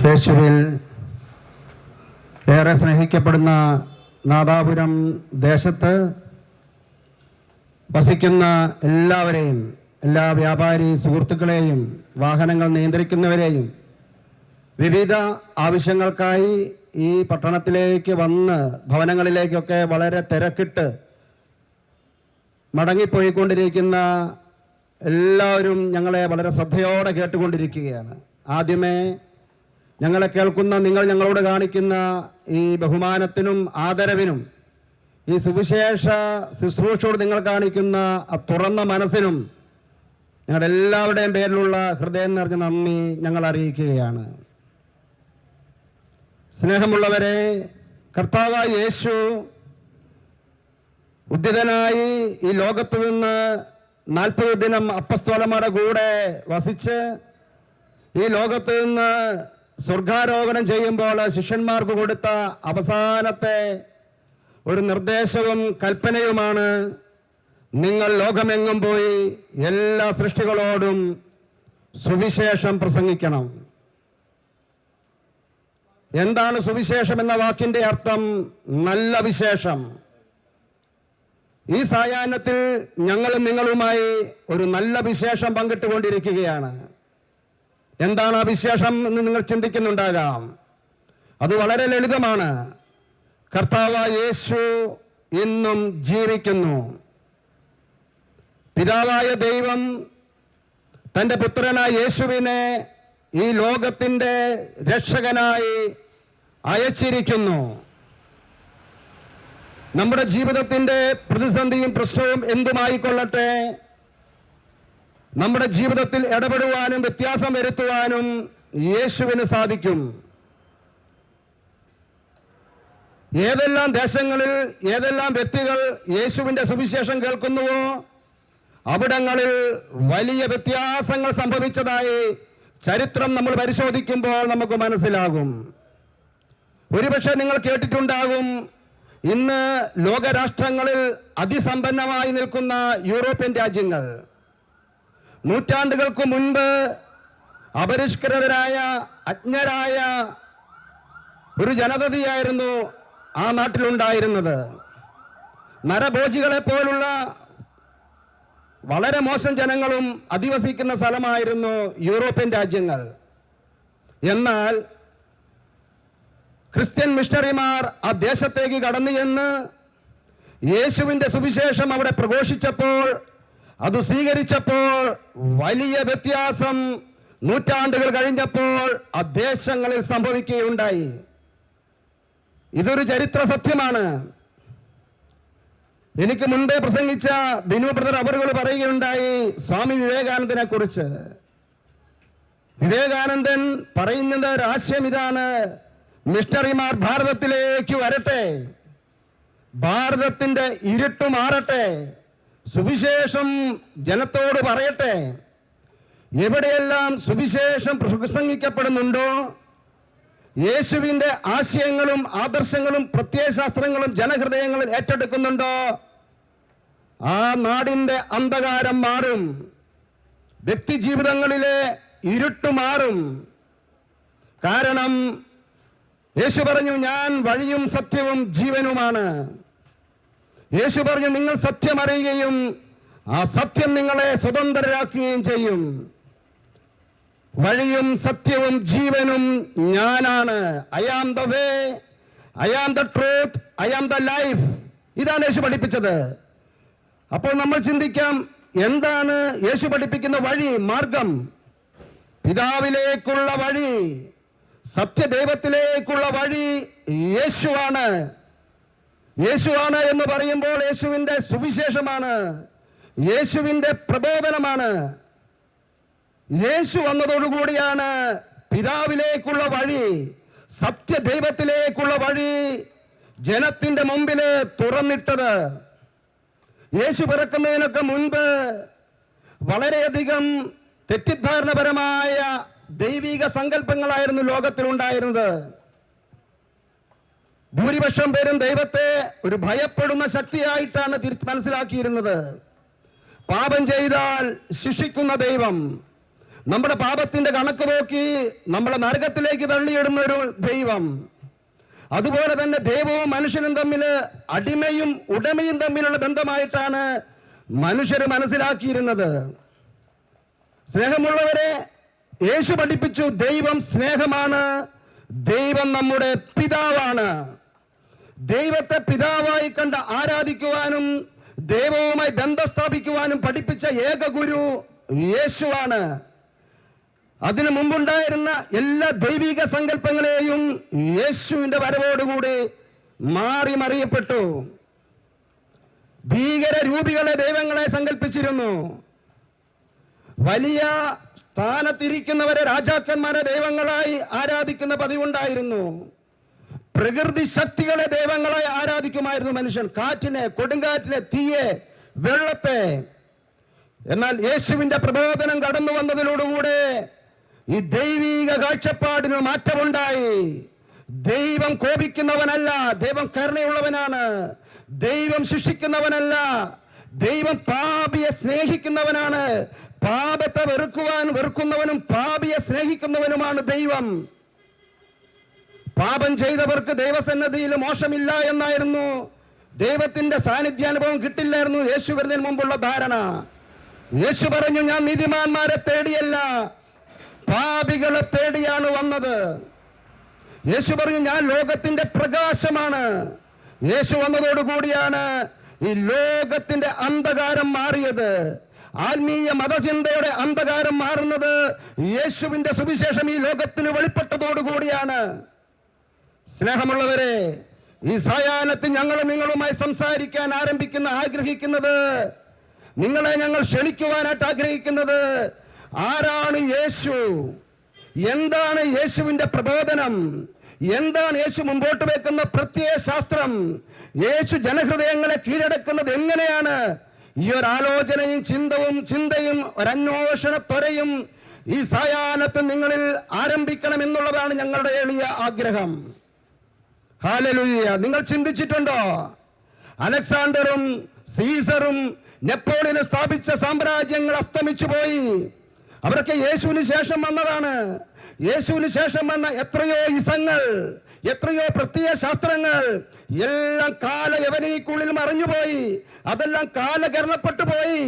യേശുവിൽ ഏറെ സ്നേഹിക്കപ്പെടുന്ന നാദാപുരം ദേശത്ത് വസിക്കുന്ന എല്ലാവരെയും, എല്ലാ വ്യാപാരി സുഹൃത്തുക്കളെയും, വാഹനങ്ങൾ നിയന്ത്രിക്കുന്നവരെയും, വിവിധ ആവശ്യങ്ങൾക്കായി ഈ പട്ടണത്തിലേക്ക് വന്ന് ഭവനങ്ങളിലേക്കൊക്കെ വളരെ തിരക്കിട്ട് മടങ്ങിപ്പോയിക്കൊണ്ടിരിക്കുന്ന എല്ലാവരും ഞങ്ങളെ വളരെ ശ്രദ്ധയോടെ കേട്ടുകൊണ്ടിരിക്കുകയാണ്. ആദ്യമേ ഞങ്ങളെ കേൾക്കുന്ന നിങ്ങൾ ഞങ്ങളോട് കാണിക്കുന്ന ഈ ബഹുമാനത്തിനും ആദരവിനും, ഈ സുവിശേഷ ശുശ്രൂഷയോട് നിങ്ങൾ കാണിക്കുന്ന ആ തുറന്ന മനസ്സിനും ഞങ്ങളുടെ എല്ലാവരുടെയും പേരിലുള്ള ഹൃദയം നിറഞ്ഞ നന്ദി ഞങ്ങൾ അറിയിക്കുകയാണ്. സ്നേഹമുള്ളവരെ, കർത്താവായ യേശു ഉദ്ധിതനായി ഈ ലോകത്ത് നിന്ന് 40 ദിനം അപ്പസ്തോലന്മാരുടെ കൂടെ വസിച്ച് ഈ ലോകത്ത് നിന്ന് സ്വർഗാരോഹണം ചെയ്യുമ്പോൾ ശിഷ്യന്മാർക്ക് കൊടുത്ത അവസാനത്തെ ഒരു നിർദ്ദേശവും കൽപ്പനയുമാണ്, നിങ്ങൾ ലോകമെങ്ങും പോയി എല്ലാ സൃഷ്ടികളോടും സുവിശേഷം പ്രസംഗിക്കണം. എന്താണ് സുവിശേഷം എന്ന വാക്കിന്റെ അർത്ഥം? നല്ല വിശേഷം. ഈ സായാഹ്നത്തിൽ ഞങ്ങളും നിങ്ങളുമായി ഒരു നല്ല വിശേഷം പങ്കിട്ടുകൊണ്ടിരിക്കുകയാണ്. എന്താണ് ആ വിശേഷം എന്ന് നിങ്ങൾ ചിന്തിക്കുന്നുണ്ടാകാം. അത് വളരെ ലളിതമാണ്. കർത്താവായ യേശു ഇന്നും ജീവിക്കുന്നു. പിതാവായ ദൈവം തൻ്റെ പുത്രനായ യേശുവിനെ ഈ ലോകത്തിൻ്റെ രക്ഷകനായി അയച്ചിരിക്കുന്നു. നമ്മുടെ ജീവിതത്തിൻ്റെ പ്രതിസന്ധിയും പ്രശ്നവും എന്തുമായിക്കൊള്ളട്ടെ, നമ്മുടെ ജീവിതത്തിൽ ഇടപെടുവാനും വ്യത്യാസം വരുത്തുവാനും യേശുവിന് സാധിക്കും. ഏതെല്ലാം ദേശങ്ങളിൽ ഏതെല്ലാം വ്യക്തികൾ യേശുവിൻ്റെ സുവിശേഷം കേൾക്കുന്നുവോ അവിടങ്ങളിൽ വലിയ വ്യത്യാസങ്ങൾ സംഭവിച്ചതായി ചരിത്രം നമ്മൾ പരിശോധിക്കുമ്പോൾ നമുക്ക് മനസ്സിലാകും. ഒരുപക്ഷെ നിങ്ങൾ കേട്ടിട്ടുണ്ടാകും, ഇന്ന് ലോകരാഷ്ട്രങ്ങളിൽ അതിസമ്പന്നമായി നിൽക്കുന്ന യൂറോപ്യൻ രാജ്യങ്ങൾ നൂറ്റാണ്ടുകൾക്ക് മുൻപ് അപരിഷ്കൃതരായ അജ്ഞരായ ഒരു ജനതയായിരുന്നു ആ നാട്ടിലുണ്ടായിരുന്നത്. നരഭോജികളെ പോലുള്ള വളരെ മോശം ജനങ്ങളും അധിവസിക്കുന്ന സ്ഥലമായിരുന്നു യൂറോപ്യൻ രാജ്യങ്ങൾ. എന്നാൽ ക്രിസ്ത്യൻ മിഷണറിമാർ ആ ദേശത്തേക്ക് കടന്നു ചെന്ന് യേശുവിൻ്റെ സുവിശേഷം അവിടെ പ്രഘോഷിച്ചപ്പോൾ, അത് സ്വീകരിച്ചപ്പോൾ വലിയ വ്യത്യാസം നൂറ്റാണ്ടുകൾ കഴിഞ്ഞപ്പോൾ ആ ദേശങ്ങളിൽ സംഭവിക്കുകയുണ്ടായി. ഇതൊരു ചരിത്ര സത്യമാണ്. എനിക്ക് മുൻപേ പ്രസംഗിച്ച ബിനു ബ്രദർ അവറുകൾ പറയുകയുണ്ടായി സ്വാമി വിവേകാനന്ദനെ കുറിച്ച്. വിവേകാനന്ദൻ പറയുന്നത് ഒരാശയം ഇതാണ്: മിഷണറിമാർ ഭാരതത്തിലേക്ക് വരട്ടെ, ഭാരതത്തിന്റെ ഇരുട്ട് മാറട്ടെ, സുവിശേഷം ജനത്തോട് പറയട്ടെ. എവിടെയെല്ലാം സുവിശേഷം പ്രസംഗിക്കപ്പെടുന്നുണ്ടോ, യേശുവിൻ്റെ ആശയങ്ങളും ആദർശങ്ങളും പ്രത്യയശാസ്ത്രങ്ങളും ജനഹൃദയങ്ങളിൽ ഏറ്റെടുക്കുന്നുണ്ടോ, ആ നാടിൻ്റെ അന്ധകാരം മാറും, വ്യക്തി ജീവിതങ്ങളിലെ ഇരുട്ട് മാറും. കാരണം യേശു പറഞ്ഞു, ഞാൻ വഴിയും സത്യവും ജീവനുമാണ്. യേശു പറഞ്ഞു, നിങ്ങൾ സത്യം അറിയുകയും ആ സത്യം നിങ്ങളെ സ്വതന്ത്രരാക്കുകയും ചെയ്യും. വഴിയും സത്യവും ജീവനും ഞാനാണ്. I am the way, I am the truth, I am the life. ഇതാണ് യേശു പഠിപ്പിച്ചത്. അപ്പോൾ നമ്മൾ ചിന്തിക്കാം, എന്താണ് യേശു പഠിപ്പിക്കുന്ന വഴി, മാർഗം? പിതാവിലേക്കുള്ള വഴി, സത്യദൈവത്തിലേക്കുള്ള വഴി യേശുവാണ്. യേശുവാണ് എന്ന് പറയുമ്പോൾ യേശുവിൻ്റെ സുവിശേഷമാണ്, യേശുവിൻ്റെ പ്രബോധനമാണ്. യേശു വന്നതോടുകൂടിയാണ് പിതാവിലേക്കുള്ള വഴി, സത്യദൈവത്തിലേക്കുള്ള വഴി ജനത്തിന്റെ മുമ്പിൽ തുറന്നിട്ടത്. യേശു പിറക്കുന്നതിനൊക്കെ മുൻപ് വളരെയധികം തെറ്റിദ്ധാരണപരമായ ദൈവിക സങ്കല്പങ്ങളായിരുന്നു ലോകത്തിലുണ്ടായിരുന്നത്. ഭൂരിപക്ഷം പേരും ദൈവത്തെ ഒരു ഭയപ്പെടുന്ന ശക്തിയായിട്ടാണ് മനസ്സിലാക്കിയിരുന്നത്. പാപം ചെയ്താൽ ശിക്ഷിക്കുന്ന ദൈവം, നമ്മുടെ പാപത്തിന്റെ കണക്ക് നോക്കി നമ്മളെ നരകത്തിലേക്ക് തള്ളിയിടുന്ന ഒരു ദൈവം. അതുപോലെ തന്നെ ദൈവവും മനുഷ്യനും തമ്മിൽ അടിമയും ഉടമയും തമ്മിലുള്ള ബന്ധമായിട്ടാണ് മനുഷ്യർ മനസ്സിലാക്കിയിരുന്നത്. സ്നേഹമുള്ളവരെ, യേശു പഠിപ്പിച്ചു ദൈവം സ്നേഹമാണ്, ദൈവം നമ്മുടെ പിതാവാണ്. ദൈവത്തെ പിതാവായി കണ്ട് ആരാധിക്കുവാനും ദൈവവുമായി ബന്ധം സ്ഥാപിക്കുവാനും പഠിപ്പിച്ച ഏക ഗുരു യേശുവാണ്. അതിനു മുമ്പുണ്ടായിരുന്ന എല്ലാ ദൈവിക സങ്കല്പങ്ങളെയും യേശുവിന്റെ വരവോടുകൂടി മാറി മറിയപ്പെട്ടു. ഭീകര രൂപികളെ ദൈവങ്ങളെ സങ്കല്പിച്ചിരുന്നു. വലിയ സ്ഥാനത്തിരിക്കുന്നവരെ രാജാക്കന്മാരെ ദൈവങ്ങളായി ആരാധിക്കുന്ന പതിവുണ്ടായിരുന്നു. പ്രകൃതി ശക്തികളെ ദൈവങ്ങളായി ആരാധിക്കുമായിരുന്നു മനുഷ്യൻ. കാറ്റിനെ, കൊടുങ്കാറ്റിനെ, തീയെ, വെള്ളത്തെ. എന്നാൽ യേശുവിന്റെ പ്രബോധനം കടന്നു വന്നതിലൂടെ ഈ ദൈവിക കാഴ്ചപ്പാടിന് മാറ്റമുണ്ടായി. ദൈവം കോപിക്കുന്നവനല്ല, ദൈവം കരുണയുള്ളവനാണ്. ദൈവം ശിക്ഷിക്കുന്നവനല്ല, ദൈവം പാപിയെ സ്നേഹിക്കുന്നവനാണ്. പാപത്തെ വെറുക്കുന്നവനും പാപിയെ സ്നേഹിക്കുന്നവനുമാണ് ദൈവം. പാപം ചെയ്തവർക്ക് ദൈവസന്നിധിയിൽ മോശമില്ല എന്നായിരുന്നു, ദൈവത്തിന്റെ സാന്നിധ്യാനുഭവം കിട്ടില്ലായിരുന്നു യേശു വരുന്നതിന് മുമ്പുള്ള ധാരണ. യേശു പറഞ്ഞു, ഞാൻ നീതിമാന്മാരെ തേടിയല്ല, പാപികളെ തേടിയാണ് വന്നത്. യേശു പറഞ്ഞു, ഞാൻ ലോകത്തിന്റെ പ്രകാശമാണ്. യേശു വന്നതോടുകൂടിയാണ് ഈ ലോകത്തിന്റെ അന്ധകാരം മാറിയത്. ആത്മീയ മതചിന്തയുടെ അന്ധകാരം മാറുന്നത് യേശുവിന്റെ സുവിശേഷം ഈ ലോകത്തിന് വെളിപ്പെട്ടതോടുകൂടിയാണ്. സ്നേഹമുള്ളവരെ, ഈ സായാഹ്നത്തിൽ ഞങ്ങൾ നിങ്ങളുമായി സംസാരിക്കാൻ ആഗ്രഹിക്കുന്നത്, നിങ്ങളെ ഞങ്ങൾ ക്ഷണിക്കുവാനായിട്ട് ആഗ്രഹിക്കുന്നത്, ആരാണ് യേശു? എന്താണ് യേശുവിന്റെ പ്രബോധനം? എന്താണ് യേശു മുമ്പോട്ട് വെക്കുന്ന പ്രത്യയ ശാസ്ത്രം? യേശു ജനഹൃദയങ്ങളെ കീഴടക്കുന്നത് എങ്ങനെയാണ്? ഈ ഒരു ആലോചനയും ചിന്തയും ഒരന്വേഷണ ത്വരയും ഈ സായാഹ്നത്തിൽ നിങ്ങളിൽ ആരംഭിക്കണം എന്നുള്ളതാണ് ഞങ്ങളുടെ എളിയ ആഗ്രഹം. ഹല്ലേലൂയ. നിങ്ങൾ ചിന്തിച്ചിട്ടുണ്ടോ? അലക്സാണ്ടറും സീസറും നെപ്പോളിയനും സ്ഥാപിച്ച സാമ്രാജ്യങ്ങൾ അസ്തമിച്ചു പോയി. അവരൊക്കെ യേശുവിന് ശേഷം വന്നതാണ്. യേശുവിന് ശേഷം വന്ന എത്രയോ ഇസങ്ങൾ, എത്രയോ പ്രത്യയ ശാസ്ത്രങ്ങൾ എല്ലാം കാലയവനിക്കുള്ളിൽ മറിഞ്ഞുപോയി. അതെല്ലാം കാലകരണപ്പെട്ടു പോയി.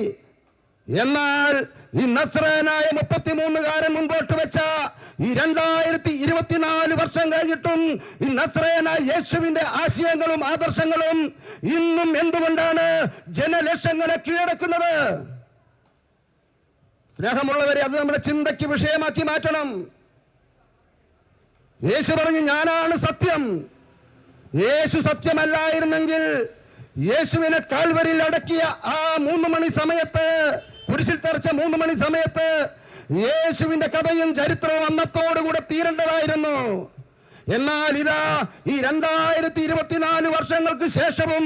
എന്നാൽ ഈ നസ്രായനായ 33കാരൻ മുൻപോട്ട് വെച്ച ഈ 2024 വർഷം കഴിഞ്ഞിട്ടും ഈ നസ്രായനായ യേശുവിന്റെ ആശയങ്ങളും ആദർശങ്ങളും ഇന്നും എന്തുകൊണ്ടാണ് ജനലക്ഷങ്ങളെ കീഴടക്കുന്നത്? സ്നേഹമുള്ളവരെ, അത് നമ്മുടെ ചിന്തയ്ക്ക് വിഷയമാക്കി മാറ്റണം. യേശു പറഞ്ഞു, ഞാനാണ് സത്യം. യേശു സത്യമല്ലായിരുന്നെങ്കിൽ യേശുവിനെ കാൽവരിയിൽ അടക്കിയ ആ 3 മണി സമയത്ത്, കുരിശിൽ തറച്ച 3 മണി സമയത്ത് യേശുവിന്റെ കഥയും ചരിത്രവും അന്നത്തോടുകൂടെ തീരേണ്ടതായിരുന്നു. എന്നാൽ ഇതാ ഈ 2024 വർഷങ്ങൾക്ക് ശേഷവും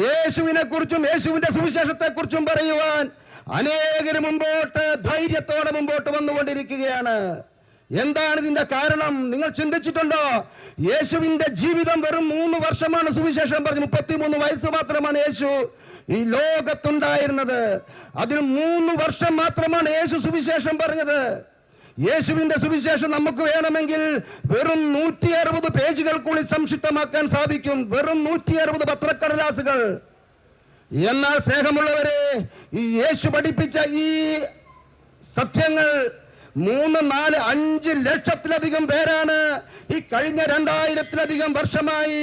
യേശുവിനെ കുറിച്ചും യേശുവിന്റെ സുവിശേഷത്തെ കുറിച്ചും പറയുവാൻ അനേകർ മുമ്പോട്ട് ധൈര്യത്തോടെ മുമ്പോട്ട് വന്നുകൊണ്ടിരിക്കുകയാണ്. എന്താണ് ഇതിന്റെ കാരണം? നിങ്ങൾ ചിന്തിച്ചിട്ടുണ്ടോ? യേശുവിന്റെ ജീവിതം വെറും 3 വർഷമാണ് സുവിശേഷം പറഞ്ഞു. 33 വയസ്സ് മാത്രമാണ് യേശു ഈ ലോകത്തുണ്ടായിരുന്നത്. അതിൽ 3 വർഷം മാത്രമാണ് യേശു സുവിശേഷം പറഞ്ഞത്. യേശുവിന്റെ സുവിശേഷം നമുക്ക് വേണമെങ്കിൽ വെറും 160 പേജുകൾക്കുള്ളിൽ സംക്ഷിപ്തമാക്കാൻ സാധിക്കും. വെറും 160 പത്രക്കടലാസുകൾ. എന്നാൽ സ്നേഹമുള്ളവരെ, ഈ യേശു പഠിപ്പിച്ച ഈ സത്യങ്ങൾ 3, 4, 5 ലക്ഷത്തിലധികം പേരാണ് ഈ കഴിഞ്ഞ 2000-ലധികം വർഷമായി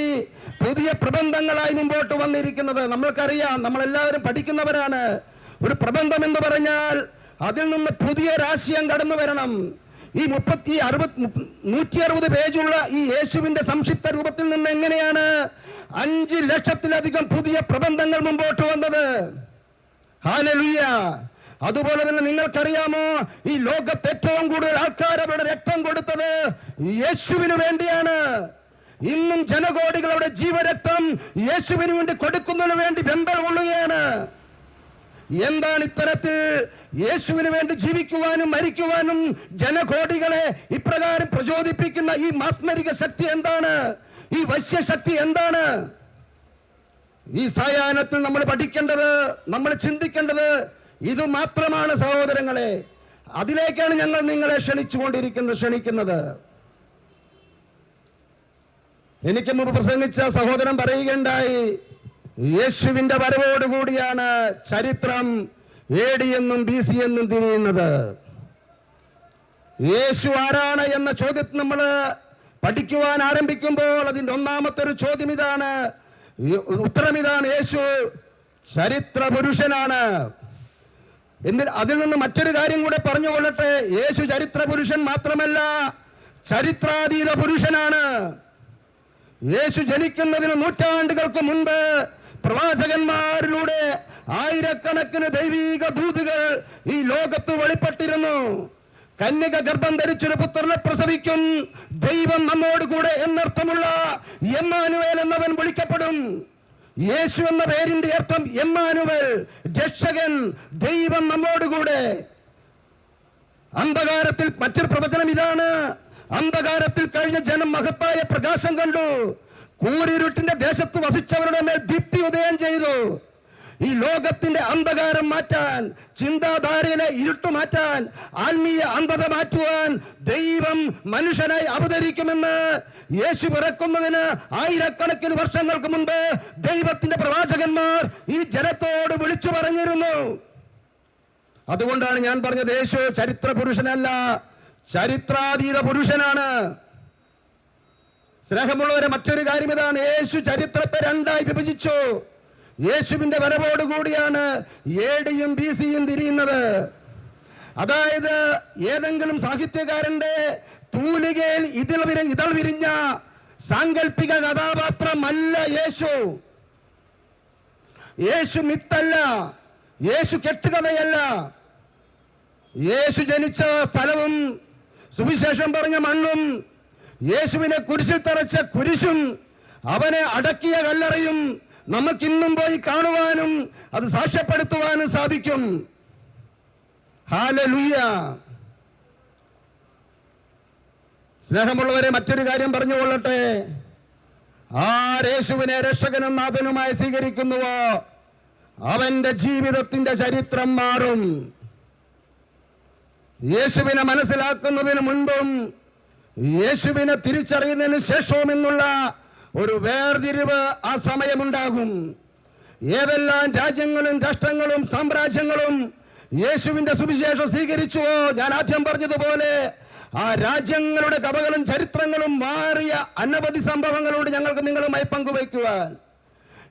പുതിയ പ്രബന്ധങ്ങളായി മുമ്പോട്ട് വന്നിരിക്കുന്നത്. നമ്മൾക്കറിയാം, നമ്മളെല്ലാവരും പഠിക്കുന്നവരാണ്. ഒരു പ്രബന്ധം എന്ന് പറഞ്ഞാൽ അതിൽ നിന്ന് പുതിയ രാശിയം കടന്നു വരണം. ഈ 160 പേജുള്ള ഈ യേശുവിന്റെ സംക്ഷിപ്ത രൂപത്തിൽ നിന്ന് എങ്ങനെയാണ് 5 ലക്ഷത്തിലധികം പുതിയ പ്രബന്ധങ്ങൾ മുമ്പോട്ട് വന്നത്? ഹല്ലേലൂയ. അതുപോലെ തന്നെ നിങ്ങൾക്കറിയാമോ, ഈ ലോകത്ത് ഏറ്റവും കൂടുതൽ ആൾക്കാർ അവരുടെ രക്തം കൊടുത്തത് യേശുവിന് വേണ്ടിയാണ്. ഇന്നും ജനകോടികളുടെ ജീവരക്തം യേശുവിന് വേണ്ടി കൊടുക്കുന്നതിന് വേണ്ടി വെമ്പൽ കൊള്ളുകയാണ്. എന്താണ് ഇത്തരത്തിൽ യേശുവിന് വേണ്ടി ജീവിക്കുവാനും മരിക്കുവാനും ജനകോടികളെ ഇപ്രകാരം പ്രചോദിപ്പിക്കുന്ന ഈ മാസ്മരിക ശക്തി എന്താണ്? ഈ വശ്യശക്തി എന്താണ്? ഈ സായാഹ്നത്തിൽ നമ്മൾ പഠിക്കേണ്ടത്, നമ്മൾ ചിന്തിക്കേണ്ടത് ഇത് മാത്രമാണ് സഹോദരങ്ങളെ. അതിലേക്കാണ് ഞങ്ങൾ നിങ്ങളെ ക്ഷണിക്കുന്നത്. എനിക്ക് മുമ്പ് പ്രസംഗിച്ച സഹോദരൻ പറയുകയുണ്ടായി, യേശുവിന്റെ വരവോടുകൂടിയാണ് ചരിത്രം AD എന്നും BC എന്നും തിരിയുന്നത്. യേശു ആരാണ് എന്ന ചോദ്യത്തിൽ നമ്മൾ പഠിക്കുവാൻ ആരംഭിക്കുമ്പോൾ അതിന്റെ ഒന്നാമത്തെ ഒരു ചോദ്യം ഇതാണ്, ഉത്തരം ഇതാണ്: യേശു ചരിത്ര പുരുഷനാണ്. അതിൽ നിന്ന് മറ്റൊരു കാര്യം കൂടെ പറഞ്ഞുകൊള്ളട്ടെ, യേശു ചരിത്ര പുരുഷൻ മാത്രമല്ല, ചരിത്രാതീത പുരുഷനാണ്. യേശു ജനിക്കുന്നതിന് നൂറ്റാണ്ടുകൾക്ക് മുൻപ് പ്രവാചകന്മാരിലൂടെ ആയിരക്കണക്കിന് ദൈവീക ദൂതുകൾ ഈ ലോകത്ത് വെളിപ്പെട്ടിരുന്നു. കന്യക ഗർഭം ധരിച്ചൊരു പുത്രനെ പ്രസവിക്കും, ദൈവം നമ്മോട് കൂടെ എന്നർത്ഥമുള്ള എമ്മാനുവേൽ എന്നവൻ വിളിക്കപ്പെടും. യേശു എന്ന പേരിന്റെ അർത്ഥം എമ്മാനുവേൽ, രക്ഷകൻ, ദൈവം നമ്മോടുകൂടെ. അന്ധകാരത്തിൽ മറ്റൊരു പ്രവചനം ഇതാണ്, അന്ധകാരത്തിൽ കഴിഞ്ഞ ജനം മഹത്തായ പ്രകാശം കണ്ടു, കൂരിരുട്ടിന്റെ ദേശത്ത് വസിച്ചവരുടെ മേൽ ദീപ്തി ഉദയം ചെയ്തു. ഈ ലോകത്തിന്റെ അന്ധകാരം മാറ്റാൻ, ചിന്താധാരയിലെ ഇരുട്ട് മാറ്റാൻ, ആത്മീയ അന്ധത മാറ്റുവാൻ ദൈവം മനുഷ്യനായി അവതരിക്കുമെന്ന് യേശു പിറക്കുന്നതിന് ആയിരക്കണക്കിന് വർഷങ്ങൾക്ക് മുൻപ് ദൈവത്തിന്റെ പ്രവാചകന്മാർ ഈ ജനത്തോട് വിളിച്ചു പറഞ്ഞിരുന്നു. അതുകൊണ്ടാണ് ഞാൻ പറഞ്ഞത്, യേശു ചരിത്ര പുരുഷനല്ല, ചരിത്രാതീത പുരുഷനാണ്. സ്നേഹമുള്ളവരെ, മറ്റൊരു കാര്യം ഇതാണ്, യേശു ചരിത്രത്തെ രണ്ടായി വിഭജിച്ചു. യേശുവിന്റെ വരവോടുകൂടിയാണ് AD യും BC യും തിരിയുന്നത്. അതായത് ഏതെങ്കിലും സാഹിത്യകാരന്റെ തൂലികയിൽ ഇതൾ വിരിഞ്ഞ സാങ്കല്പിക കഥാപാത്രമല്ല യേശു. യേശു മിത്തല്ല, യേശു കെട്ടുകഥയല്ല. യേശു ജനിച്ച സ്ഥലവും സുവിശേഷം പറഞ്ഞ മണ്ണും യേശുവിനെ കുരിശിൽ തറച്ച കുരിശും അവനെ അടക്കിയ കല്ലറയും നമുക്കിന്നും പോയി കാണുവാനും അത് സാക്ഷ്യപ്പെടുത്തുവാനും സാധിക്കും. ഹല്ലേലൂയ. സ്നേഹമുള്ളവരെ, മറ്റൊരു കാര്യം പറഞ്ഞുകൊള്ളട്ടെ, യേശുവിനെ രക്ഷകനും നാഥനുമായി സ്വീകരിക്കുന്നുവോ അവന്റെ ജീവിതത്തിന്റെ ചരിത്രം മാറും. യേശുവിനെ മനസ്സിലാക്കുന്നതിന് മുൻപും യേശുവിനെ തിരിച്ചറിയുന്നതിന് ശേഷവും എന്നുള്ള ഒരു വേർതിരിവ് ആ സമയമുണ്ടാകും. ഏതെല്ലാം രാജ്യങ്ങളും രാഷ്ട്രങ്ങളും സാമ്രാജ്യങ്ങളും യേശുവിന്റെ സുവിശേഷം സ്വീകരിച്ചുവോ, ഞാൻ ആദ്യം പറഞ്ഞതുപോലെ ആ രാജ്യങ്ങളുടെ കഥകളും ചരിത്രങ്ങളും മാറിയ അനവധി സംഭവങ്ങളോട് ഞങ്ങൾക്ക് നിങ്ങളുമായി പങ്കുവയ്ക്കുവാൻ.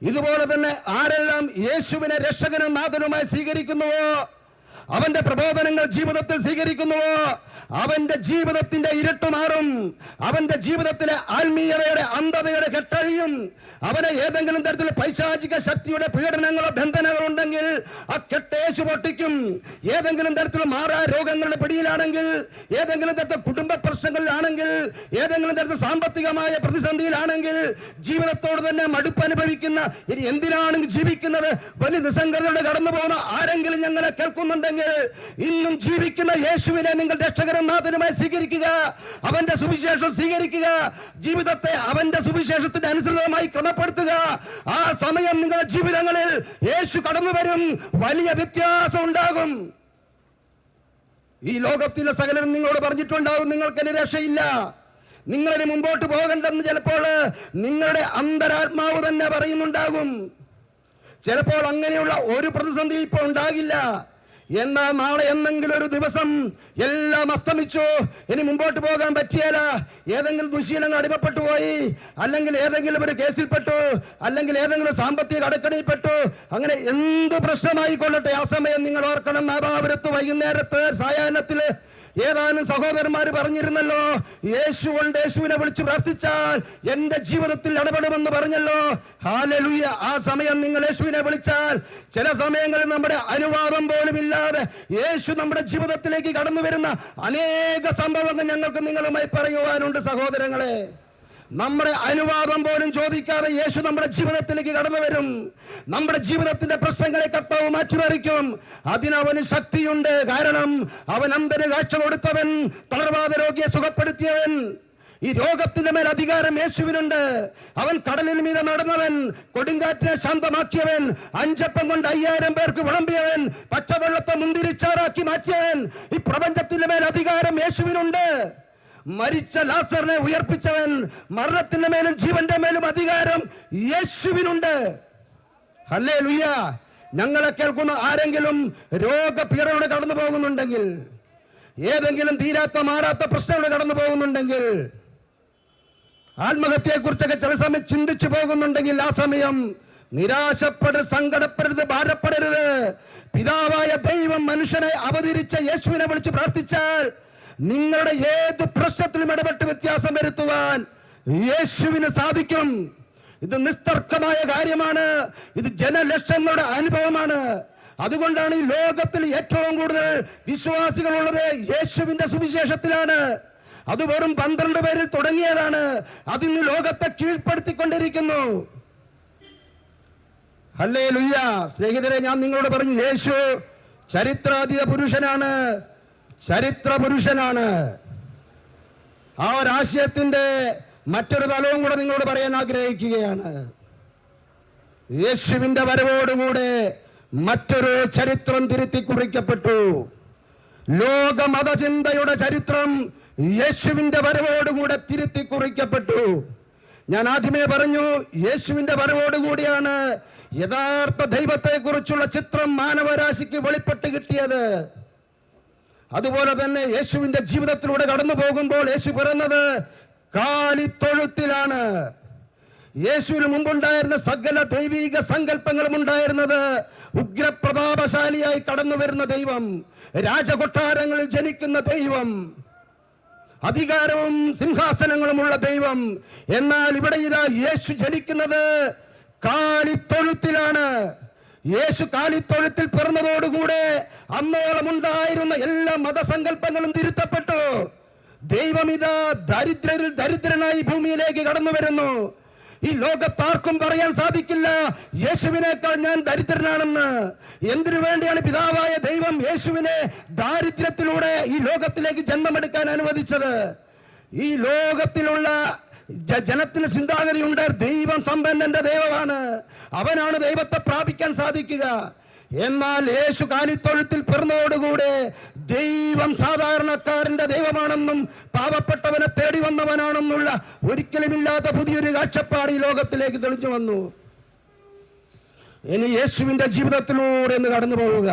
ഇതുപോലെ തന്നെ ആരെല്ലാം യേശുവിനെ രക്ഷകനും നാഥനുമായി സ്വീകരിക്കുന്നുവോ, അവന്റെ പ്രബോധനങ്ങൾ ജീവിതത്തിൽ സ്വീകരിക്കുന്നുവോ, അവന്റെ ജീവിതത്തിന്റെ ഇരുട്ട് മാറും, അവന്റെ ജീവിതത്തിലെ ആത്മീയതയുടെ അന്ധതയുടെ കെട്ടഴിയും. അവന് ഏതെങ്കിലും തരത്തിലുള്ള പൈശാചിക ശക്തിയുടെ പീഡനങ്ങളോ ബന്ധനങ്ങളോ ഉണ്ടെങ്കിൽ ആ കെട്ടേശു പൊട്ടിക്കും. ഏതെങ്കിലും തരത്തിലുള്ള മാറാ രോഗങ്ങളുടെ പിടിയിലാണെങ്കിൽ, ഏതെങ്കിലും തരത്തിൽ കുടുംബ പ്രശ്നങ്ങളിലാണെങ്കിൽ, ഏതെങ്കിലും തരത്തിൽ സാമ്പത്തികമായ പ്രതിസന്ധിയിലാണെങ്കിൽ, ജീവിതത്തോട് തന്നെ മടുപ്പ് അനുഭവിക്കുന്ന, ഇനി എന്തിനാണ് ജീവിക്കുന്നത്, വലിയ നിസ്സംഗതയോടെ കടന്നു പോകുന്ന ആരെങ്കിലും ഞങ്ങളെ കേൾക്കുന്നുണ്ടെങ്കിൽ, ഇന്നും ജീവിക്കുന്ന യേശുവിനെ നിങ്ങൾ രക്ഷകനും നാഥനുമായി സ്വീകരിക്കുക, അവന്റെ സുവിശേഷം സ്വീകരിക്കുക, ജീവിതത്തെ അവന്റെ സുവിശേഷത്തിന്റെ അനുസൃതമായി ക്രമപ്പെടുത്തുക. ആ സമയം നിങ്ങളുടെ ജീവിതങ്ങളിൽ യേശു കടന്നു വരും, വലിയ വ്യത്യാസം ഉണ്ടാകും. ഈ ലോകത്തിലെ സകലരും നിങ്ങളോട് പറഞ്ഞിട്ടുണ്ടാകും, നിങ്ങൾക്കിനി രക്ഷയില്ല, നിങ്ങളിനി മുമ്പോട്ട് പോകണ്ടെന്ന് ചിലപ്പോൾ നിങ്ങളുടെ അന്തരാത്മാവ് തന്നെ പറയുന്നുണ്ടാകും. ചിലപ്പോൾ അങ്ങനെയുള്ള ഒരു പ്രതിസന്ധി ഇപ്പോൾ ഉണ്ടാകില്ല. എന്നാൽ നാളെ എന്നെങ്കിലും ഒരു ദിവസം എല്ലാം അസ്തമിച്ചു, ഇനി മുമ്പോട്ട് പോകാൻ പറ്റിയാല, ഏതെങ്കിലും ദുശീലങ്ങൾ അടിമപ്പെട്ടു പോയി, അല്ലെങ്കിൽ ഏതെങ്കിലും ഒരു കേസിൽപ്പെട്ടു, അല്ലെങ്കിൽ ഏതെങ്കിലും സാമ്പത്തിക കടക്കണിയിൽപ്പെട്ടു, അങ്ങനെ എന്ത് പ്രശ്നമായിക്കൊള്ളട്ടെ, ആ സമയം നിങ്ങൾ ഓർക്കണം, നാദാപുരത്ത് വൈകുന്നേരത്ത് സായാഹ്നത്തില് ഏതാനും സഹോദരന്മാർ പറഞ്ഞിരുന്നല്ലോ, യേശുവിനെ വിളിച്ചു പ്രാർത്ഥിച്ചാൽ എന്റെ ജീവിതത്തിൽ ഇടപെടുമെന്ന് പറഞ്ഞല്ലോ. ഹല്ലേലൂയ. ആ സമയം നിങ്ങൾ യേശുവിനെ വിളിച്ചാൽ ചില സമയങ്ങളിൽ നമ്മുടെ അനുവാദം പോലും ഇല്ലാതെ യേശു നമ്മുടെ ജീവിതത്തിലേക്ക് കടന്നു വരുന്ന അനേക സംഭവങ്ങൾ ഞങ്ങൾക്ക് നിങ്ങളുമായി പറയുവാനുണ്ട് സഹോദരങ്ങളെ. നമ്മുടെ അനുവാദം പോലും ചോദിക്കാതെ യേശു നമ്മുടെ ജീവിതത്തിലേക്ക് കടന്നു വരും. നമ്മുടെ ജീവിതത്തിന്റെ പ്രശ്നങ്ങളെ കർത്താവ് മാറ്റിമറിക്കും. അതിനവന് ശക്തിയുണ്ട്. കാരണം അവൻ അന്ധന് കാഴ്ച കൊടുത്തവൻ, തളർവാദ രോഗിയെ സുഖപ്പെടുത്തിയവൻ. ഈ രോഗത്തിന്റെ മേൽ അധികാരം യേശുവിനുണ്ട്. അവൻ കടലിന് മീതെ നടന്നവൻ, കൊടുങ്കാറ്റിനെ ശാന്തമാക്കിയവൻ, അഞ്ചപ്പം കൊണ്ട് 5000 പേർക്ക് വിളമ്പിയവൻ, പച്ചവെള്ളത്തെ മുന്തിരിച്ചാറാക്കി മാറ്റിയവൻ. ഈ പ്രപഞ്ചത്തിന്റെ മേൽ അധികാരം യേശുവിനുണ്ട്. മരിച്ച ലാസറിനെ ഉയർപ്പിച്ചവൻ, മരണത്തിന്റെ മേലും ജീവന്റെ മേലും അധികാരം യേശുവിനുണ്ട്. ഹല്ലേലൂയ. ഞങ്ങളെ കേൾക്കുന്ന ആരെങ്കിലും രോഗപീഠയോടെ കടന്നു പോകുന്നുണ്ടെങ്കിൽ, ഏതെങ്കിലും തീരാത്ത മാറാത്ത പ്രശ്നങ്ങൾ കടന്നു പോകുന്നുണ്ടെങ്കിൽ, ആത്മഹത്യയെ കുറിച്ചൊക്കെ ചില സമയം ചിന്തിച്ചു പോകുന്നുണ്ടെങ്കിൽ, ആ സമയം നിരാശപ്പെടരുത്, സങ്കടപ്പെടരുത്, ഭാരപ്പെടരുത്. പിതാവായ ദൈവം മനുഷ്യനെ അവതരിച്ച യേശുവിനെ വിളിച്ച് പ്രാർത്ഥിച്ചാൽ നിങ്ങളുടെ ഏത് പ്രശ്നത്തിലും ഇടപെട്ട് വ്യത്യാസം വരുത്തുവാൻ യേശുവിന് സാധിക്കും. ഇത് നിസ്തർക്കമായ കാര്യമാണ്. ഇത് ജനലക്ഷങ്ങളുടെ അനുഭവമാണ്. അതുകൊണ്ടാണ് ഈ ലോകത്തിൽ ഏറ്റവും കൂടുതൽ വിശ്വാസികളുള്ളത് യേശുവിന്റെ സുവിശേഷത്തിലാണ്. അത് വെറും 12 പേരിൽ തുടങ്ങിയതാണ്. അതിന് ലോകത്തെ കീഴ്പ്പെടുത്തിക്കൊണ്ടിരിക്കുന്നു. ഹല്ലേലൂയ. സ്നേഹിതരെ, ഞാൻ നിങ്ങളോട് പറഞ്ഞു, യേശു ചരിത്രാതീത പുരുഷനാണ്, ചരിത്ര പുരുഷനാണ്. ആ ഒരാശയത്തിന്റെ മറ്റൊരു തലവും കൂടെ നിങ്ങളോട് പറയാൻ ആഗ്രഹിക്കുകയാണ്. യേശുവിന്റെ വരവോടുകൂടെ മറ്റൊരു ചരിത്രം തിരുത്തി കുറിക്കപ്പെട്ടു. ലോക മതചിന്തയുടെ ചരിത്രം യേശുവിന്റെ വരവോടുകൂടെ തിരുത്തി കുറിക്കപ്പെട്ടു. ഞാൻ ആദ്യമേ പറഞ്ഞു, യേശുവിന്റെ വരവോടുകൂടിയാണ് യഥാർത്ഥ ദൈവത്തെ കുറിച്ചുള്ള ചിത്രം മാനവരാശിക്ക് വെളിപ്പെട്ട് കിട്ടിയത്. അതുപോലെ തന്നെ യേശുവിന്റെ ജീവിതത്തിലൂടെ കടന്നു പോകുമ്പോൾ യേശു പിറന്നത് കാലിത്തൊഴുത്തിലാണ്. യേശുവിന് മുമ്പുണ്ടായിരുന്ന സകല ദൈവിക സങ്കല്പങ്ങളും ഉണ്ടായിരുന്നത് ഉഗ്രപ്രതാപശാലിയായി കടന്നു വരുന്ന ദൈവം, രാജകൊട്ടാരങ്ങളിൽ ജനിക്കുന്ന ദൈവം, അധികാരവും സിംഹാസനങ്ങളുമുള്ള ദൈവം. എന്നാൽ ഇവിടെ ഇതാ യേശു ജനിക്കുന്നത് കാലിത്തൊഴുത്തിലാണ്. യേശു കാലിത്തൊഴുത്തിൽ പിറന്നതോടുകൂടെ അന്നോളം ഉണ്ടായിരുന്ന എല്ലാ മതസങ്കല്പങ്ങളും തിരുത്തപ്പെട്ടു. ദൈവം ഇതാ ദരിദ്രരിൽ ദരിദ്രനായി ഭൂമിയിലേക്ക് കടന്നു വരുന്നു. ഈ ലോകത്താർക്കും പറയാൻ സാധിക്കില്ല യേശുവിനേക്കാൾ ഞാൻ ദരിദ്രനാണെന്ന്. എന്തിനു വേണ്ടിയാണ് പിതാവായ ദൈവം യേശുവിനെ ദാരിദ്ര്യത്തിലൂടെ ഈ ലോകത്തിലേക്ക് ജന്മമെടുക്കാൻ അനുവദിച്ചത്? ഈ ലോകത്തിലുള്ള ജനത്തിന് ചിന്താഗതി ഉണ്ട്, ദൈവം സമ്പന്നന്റെ ദൈവമാണ്, അവനാണ് ദൈവത്തെ പ്രാപിക്കാൻ സാധിക്കുക. എന്നാൽ യേശു കാലിത്തൊഴുത്തിൽ പിറന്നതോടുകൂടെ ദൈവം സാധാരണക്കാരന്റെ ദൈവമാണെന്നും പാവപ്പെട്ടവനെ തേടി വന്നവനാണെന്നുള്ള ഒരിക്കലുമില്ലാത്ത പുതിയൊരു കാഴ്ചപ്പാട് ഈ ലോകത്തിലേക്ക് തെളിഞ്ഞു വന്നു. ഇനി യേശുവിന്റെ ജീവിതത്തിലൂടെ ഒന്ന് കടന്നു പോവുക.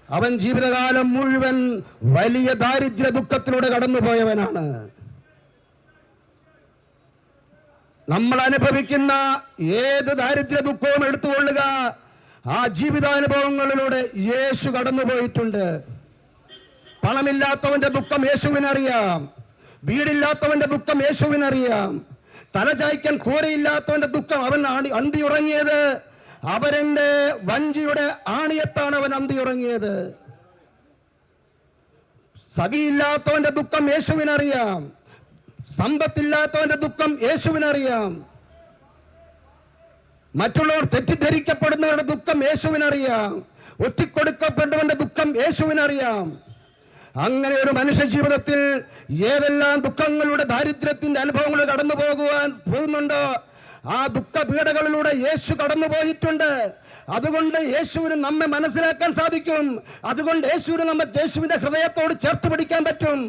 അവൻ ജീവിതകാലം മുഴുവൻ വലിയ ദാരിദ്ര്യ ദുഃഖത്തിലൂടെ കടന്നുപോയവനാണ്. നമ്മൾ അനുഭവിക്കുന്ന ഏത് ദാരിദ്ര്യ ദുഃഖവും എടുത്തുകൊള്ളുക, ആ ജീവിതാനുഭവങ്ങളിലൂടെ യേശു കടന്നുപോയിട്ടുണ്ട്. പണമില്ലാത്തവന്റെ ദുഃഖം യേശുവിനറിയാം, വീടില്ലാത്തവന്റെ ദുഃഖം യേശുവിനറിയാം, തലചായ്ക്കാൻ കൂരയില്ലാത്തവന്റെ ദുഃഖം. അവൻ അന്തിയുറങ്ങിയത് അവരന്റെ വഞ്ചിയുടെ ആണിയത്താണ് അവൻ അന്തിയുറങ്ങിയത്. സഖിയില്ലാത്തവന്റെ ദുഃഖം യേശുവിനറിയാം, സമ്പത്തില്ലാത്തവന്റെ ദുഃഖം യേശുവിനറിയാം, മറ്റുള്ളവർ തെറ്റിദ്ധരിക്കപ്പെടുന്നവരുടെ ദുഃഖം യേശുവിനറിയാം, ഒറ്റിക്കൊടുക്കപ്പെട്ടവന്റെ ദുഃഖം യേശുവിനറിയാം. അങ്ങനെ ഒരു മനുഷ്യ ജീവിതത്തിൽ ഏതെല്ലാം ദുഃഖങ്ങളുടെ ദാരിദ്ര്യത്തിന്റെ അനുഭവങ്ങൾ കടന്നു പോകുന്നുണ്ടോ, ആ ദുഃഖപീഠകളിലൂടെ യേശു കടന്നുപോയിട്ടുണ്ട്. അതുകൊണ്ട് യേശുവിന് നമ്മെ മനസ്സിലാക്കാൻ സാധിക്കും. അതുകൊണ്ട് യേശുവിന്റെ ഹൃദയത്തോട് ചേർത്ത് പിടിക്കാൻ പറ്റും.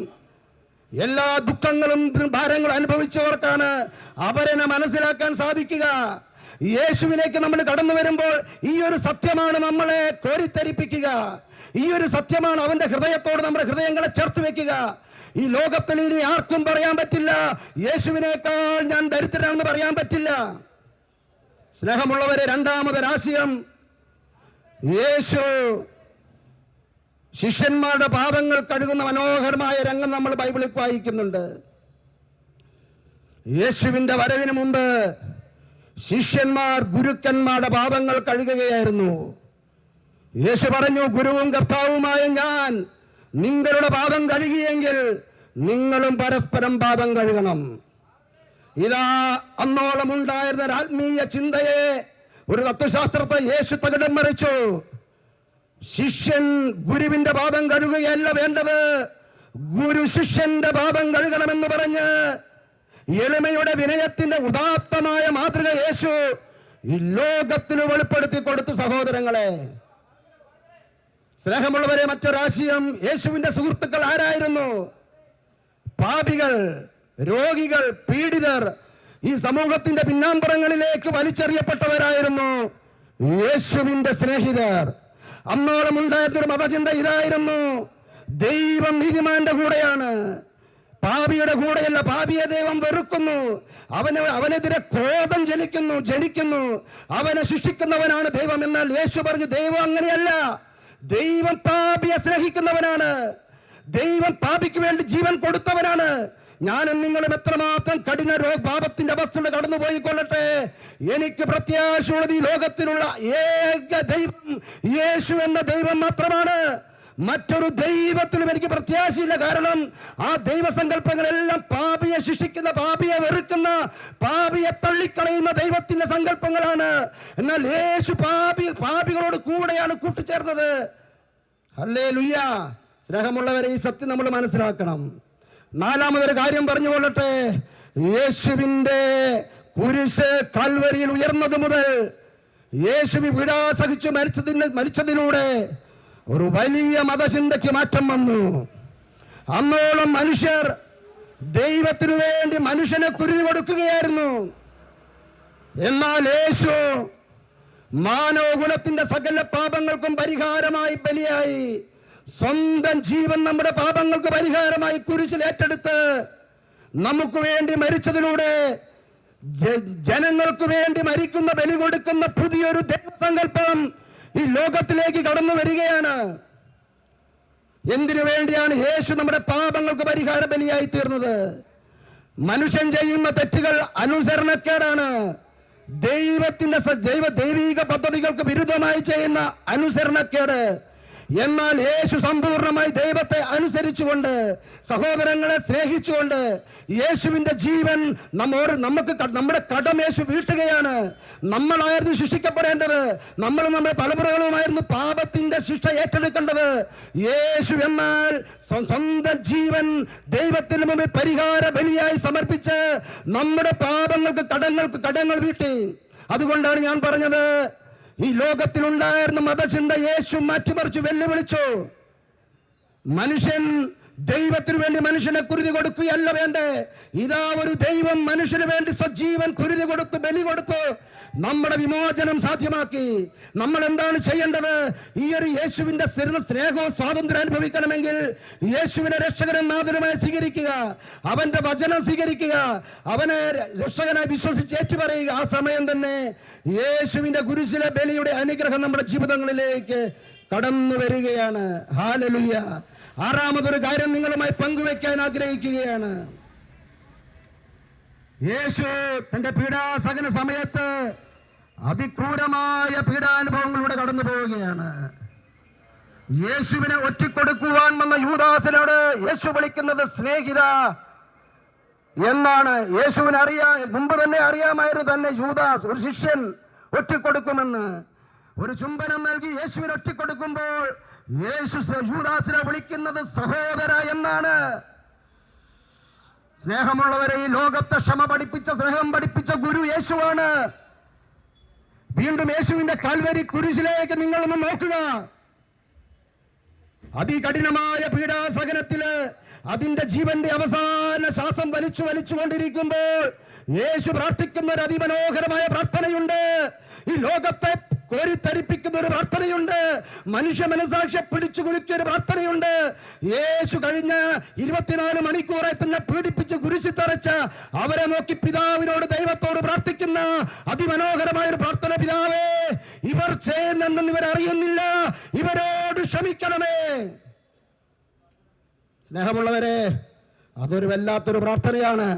എല്ലാ ദുഃഖങ്ങളും ഭാരങ്ങളും അനുഭവിച്ചവർക്കാണ് അവരെ മനസ്സിലാക്കാൻ സാധിക്കുക. യേശുവിലേക്ക് നമ്മൾ കടന്നു വരുമ്പോൾ ഈ ഒരു സത്യമാണ് നമ്മളെ കോരിത്തരിപ്പിക്കുക. ഈ ഒരു സത്യമാണ് അവന്റെ ഹൃദയത്തോട് നമ്മുടെ ഹൃദയങ്ങളെ ചേർത്ത് വെക്കുക. ഈ ലോകത്തിൽ ഇനി ആർക്കും പറയാൻ പറ്റില്ല യേശുവിനേക്കാൾ ഞാൻ ദരിദ്രനാണെന്ന് പറയാൻ പറ്റില്ല. സ്നേഹമുള്ളവരെ, രണ്ടാമതൊരാശയം, യേശു ശിഷ്യന്മാരുടെ പാദങ്ങൾ കഴുകുന്ന മനോഹരമായ രംഗം നമ്മൾ ബൈബിളിൽ വായിക്കുന്നുണ്ട്. യേശുവിന്റെ വരവിന് മുമ്പ് ശിഷ്യന്മാർ ഗുരുക്കന്മാരുടെ പാദങ്ങൾ കഴുകുകയായിരുന്നു. യേശു പറഞ്ഞു, ഗുരുവും കർത്താവുമായ ഞാൻ നിങ്ങളുടെ പാദം കഴുകിയെങ്കിൽ നിങ്ങളും പരസ്പരം പാദം കഴുകണം. ഇതാ അന്നോളം ഉണ്ടായിരുന്ന ഒരു ആത്മീയ ചിന്തയെ, ഒരു തത്വശാസ്ത്രത്തെ യേശു തകിടം മറിച്ചു. ശിഷ്യൻ ഗുരുവിന്റെ പാദം കഴുകുകയല്ല വേണ്ടത്, ഗുരു ശിഷ്യന്റെ പാപം കഴുകണമെന്ന് പറഞ്ഞ് എളിമയുടെ വിനയത്തിന്റെ ഉദാത്തമായ മാതൃക യേശു ഈ ലോകത്തിന് വെളിപ്പെടുത്തി കൊടുത്തു. സഹോദരങ്ങളെ, സ്നേഹമുള്ളവരെ, മറ്റൊരാശയം, യേശുവിന്റെ സുഹൃത്തുക്കൾ ആരായിരുന്നു? പാപികൾ, രോഗികൾ, പീഡിതർ, ഈ സമൂഹത്തിന്റെ പിന്നാമ്പുറങ്ങളിലേക്ക് വലിച്ചെറിയപ്പെട്ടവരായിരുന്നു യേശുവിന്റെ സ്നേഹിതർ. അന്നോളം ഉണ്ടായിരുന്നൊരു മതചിന്ത ഇതായിരുന്നു: ദൈവം നീതിമാന്റെ കൂടെയാണ്, പാപിയുടെ കൂടെയല്ല. പാപിയെ ദൈവം വെറുക്കുന്നു, അവനെതിരെ ക്രോധം ജനിക്കുന്നു, അവനെ ശിക്ഷിക്കുന്നവനാണ് ദൈവം. എന്നാൽ യേശു പറഞ്ഞു, ദൈവം അങ്ങനെയല്ല. ദൈവം പാപിയെ സ്നേഹിക്കുന്നവനാണ്. ദൈവം പാപിക്ക് വേണ്ടി ജീവൻ കൊടുത്തവനാണ്. ഞാനും നിങ്ങളും എത്രമാത്രം കഠിന പാപത്തിന്റെ അവസ്ഥ കടന്നുപോയിക്കൊള്ളട്ടെ, എനിക്ക് പ്രത്യാശയുള്ളത് ഈ ലോകത്തിലുള്ള ഏക ദൈവം യേശു എന്ന ദൈവം മാത്രമാണ്. മറ്റൊരു ദൈവത്തിലും എനിക്ക് പ്രത്യാശയില്ല. കാരണം ആ ദൈവസങ്കല്പങ്ങളെല്ലാം പാപിയെ ശിക്ഷിക്കുന്ന, പാപിയെ വെറുക്കുന്ന, പാപിയെ തള്ളിക്കളയുന്ന ദൈവത്തിന്റെ സങ്കല്പങ്ങളാണ്. എന്നാൽ യേശു പാപികളോട് കൂടെയാണ് കൂട്ടിച്ചേർന്നത്. ഹല്ലേലൂയ. സ്നേഹമുള്ളവരെ, ഈ സത്യം നമ്മൾ മനസ്സിലാക്കണം. നാലാമതൊരു കാര്യം പറഞ്ഞുകൊള്ളട്ടെ. യേശുവിന്റെ കുരിശ് കൽവരിയിൽ ഉയർന്നത് മുതൽ യേശു പീഡ സഹിച്ചു മരിച്ചതിലൂടെ ഒരു വലിയ മതചിന്തയ്ക്ക് മാറ്റം വന്നു. അന്നോളം മനുഷ്യർ ദൈവത്തിനു വേണ്ടി മനുഷ്യനെ കുരുതി കൊടുക്കുകയായിരുന്നു. എന്നാൽ യേശു മാനവകുലത്തിന്റെ സകല പാപങ്ങൾക്കും പരിഹാരമായി ബലിയായി സ്വന്തം ജീവൻ നമ്മുടെ പാപങ്ങൾക്ക് പരിഹാരമായി കുരിശിൽ ഏറ്റെടുത്ത് നമുക്ക് വേണ്ടി മരിച്ചതിലൂടെ ജനങ്ങൾക്ക് വേണ്ടി മരിക്കുന്ന, ബലി കൊടുക്കുന്ന പുതിയൊരു ദൈവസങ്കല്പം ഈ ലോകത്തിലേക്ക് കടന്നു വരികയാണ്. എന്തിനു വേണ്ടിയാണ് യേശു നമ്മുടെ പാപങ്ങൾക്ക് പരിഹാര ബലിയായി തീർന്നത്? മനുഷ്യൻ ചെയ്യുന്ന തെറ്റുകൾ അനുസരണക്കേടാണ്. ദൈവീക പദ്ധതികൾക്ക് വിരുദ്ധമായി ചെയ്യുന്ന അനുസരണക്കേട്. എന്നാൽ യേശു സമ്പൂർണമായി ദൈവത്തെ അനുസരിച്ചുകൊണ്ട്, സഹോദരങ്ങളെ സ്നേഹിച്ചുകൊണ്ട്, യേശുവിന്റെ ജീവൻ നമ്മുടെ കടം യേശു വീട്ടുകയാണ്. നമ്മളായിരുന്നു ശിക്ഷിക്കപ്പെടേണ്ടത്, നമ്മുടെ തലമുറകളുമായിരുന്നു പാപത്തിന്റെ ശിക്ഷ ഏറ്റെടുക്കേണ്ടത്. യേശു എന്നാൽ സ്വന്തം ജീവൻ ദൈവത്തിന് മുമ്പിൽ പരിഹാര ബലിയായി സമർപ്പിച്ച് നമ്മുടെ പാപങ്ങൾക്ക് കടങ്ങൾ വീട്ടി. അതുകൊണ്ടാണ് ഞാൻ പറഞ്ഞത്, ഈ ലോകത്തിലുണ്ടായിരുന്ന മതചിന്ത യേശു മാറ്റിമറിച്ചു, വെല്ലുവിളിച്ചു. മനുഷ്യൻ ദൈവത്തിനു വേണ്ടി മനുഷ്യനെ കുരുതി കൊടുക്കുകയല്ല വേണ്ടേ. ഇതാ ഒരു ദൈവം മനുഷ്യന് വേണ്ടി സ്വജീവൻ കുരുതി കൊടുത്തു, ബലി കൊടുത്തു, നമ്മുടെ വിമോചനം സാധ്യമാക്കി. നമ്മൾ എന്താണ് ചെയ്യേണ്ടത്? ഈ ഒരു യേശുവിന്റെ സ്നേഹവും സ്വാതന്ത്ര്യം അനുഭവിക്കണമെങ്കിൽ യേശുവിനെ രക്ഷകനും നാഥനുമായി സ്വീകരിക്കുക, അവന്റെ വചനം സ്വീകരിക്കുക, അവനെ രക്ഷകനായി വിശ്വസിച്ച് ഏറ്റുപറയുക. ആ സമയം തന്നെ യേശുവിന്റെ കുരിശിലെ ബലിയുടെ അനുഗ്രഹം നമ്മുടെ ജീവിതങ്ങളിലേക്ക് കടന്നു വരികയാണ്. ഹല്ലേലൂയ. ആറാമതൊരു കാര്യം നിങ്ങളുമായി പങ്കുവെക്കാൻ ആഗ്രഹിക്കുകയാണ്. യേശു തന്റെ പീഡാസഹന സമയത്ത് അതിക്രൂരമായ പീഡാനുഭവങ്ങളിലൂടെ കടന്നു പോവുകയാണ്. യേശുവിനെ ഒറ്റിക്കൊടുക്കുവാൻ വന്ന യൂദാസിനോട് യേശു വിളിക്കുന്നത് സ്നേഹിത എന്നാണ്. യേശുവിന് മുമ്പ് തന്നെ അറിയാമായിരുന്നു തന്നെ യൂദാസ് ഒരു ശിഷ്യൻ ഒറ്റിക്കൊടുക്കുമെന്ന്. ഒരു ചുംബനം നൽകി യേശുവിനെ ഒറ്റിക്കൊടുക്കുമ്പോൾ യേശു യൂദാസിനെ വിളിക്കുന്നത് സഹോദര എന്നാണ്. സ്നേഹമുള്ളവരെ, ഈ ലോകത്തെ സ്നേഹം പഠിപ്പിച്ച ഗുരു യേശുവാണ്. വീണ്ടും യേശുവിന്റെ കൽവരി കുരിശിലേക്ക് നിങ്ങളൊന്ന് നോക്കുക. അതികഠിനമായ പീഡാസഹനത്തില് അതിന്റെ ജീവന്റെ അവസാന ശ്വാസം വലിച്ചുകൊണ്ടിരിക്കുമ്പോൾ യേശു പ്രാർത്ഥിക്കുന്ന ഒരു അതിമനോഹരമായ പ്രാർത്ഥനയുണ്ട്. ഈ ലോകത്തെ കോരിത്തരിപ്പിക്കുന്ന ഒരു പ്രാർത്ഥനയുണ്ട്. മനുഷ്യ മനസാക്ഷിയെ പിടിച്ചു കുലുക്കിയ ഒരു പ്രാർത്ഥനയുണ്ട്. യേശു കഴിഞ്ഞ 24 മണിക്കൂറായി തന്നെ പീഡിപ്പിച്ച് കുരിശി തറച്ച അവരെ നോക്കി പിതാവിനോട്, ദൈവത്തോട് പ്രാർത്ഥിക്കുന്ന അതിമനോഹരമായ ഒരു പ്രാർത്ഥന. പിതാവേ, ഇവർ ചെയ്യുന്നെന്ന് ഇവരറിയുന്നില്ല, ഇവരോട് ക്ഷമിക്കണമേ. സ്നേഹമുള്ളവരെ, അതൊരു വല്ലാത്തൊരു പ്രാർത്ഥനയാണ്.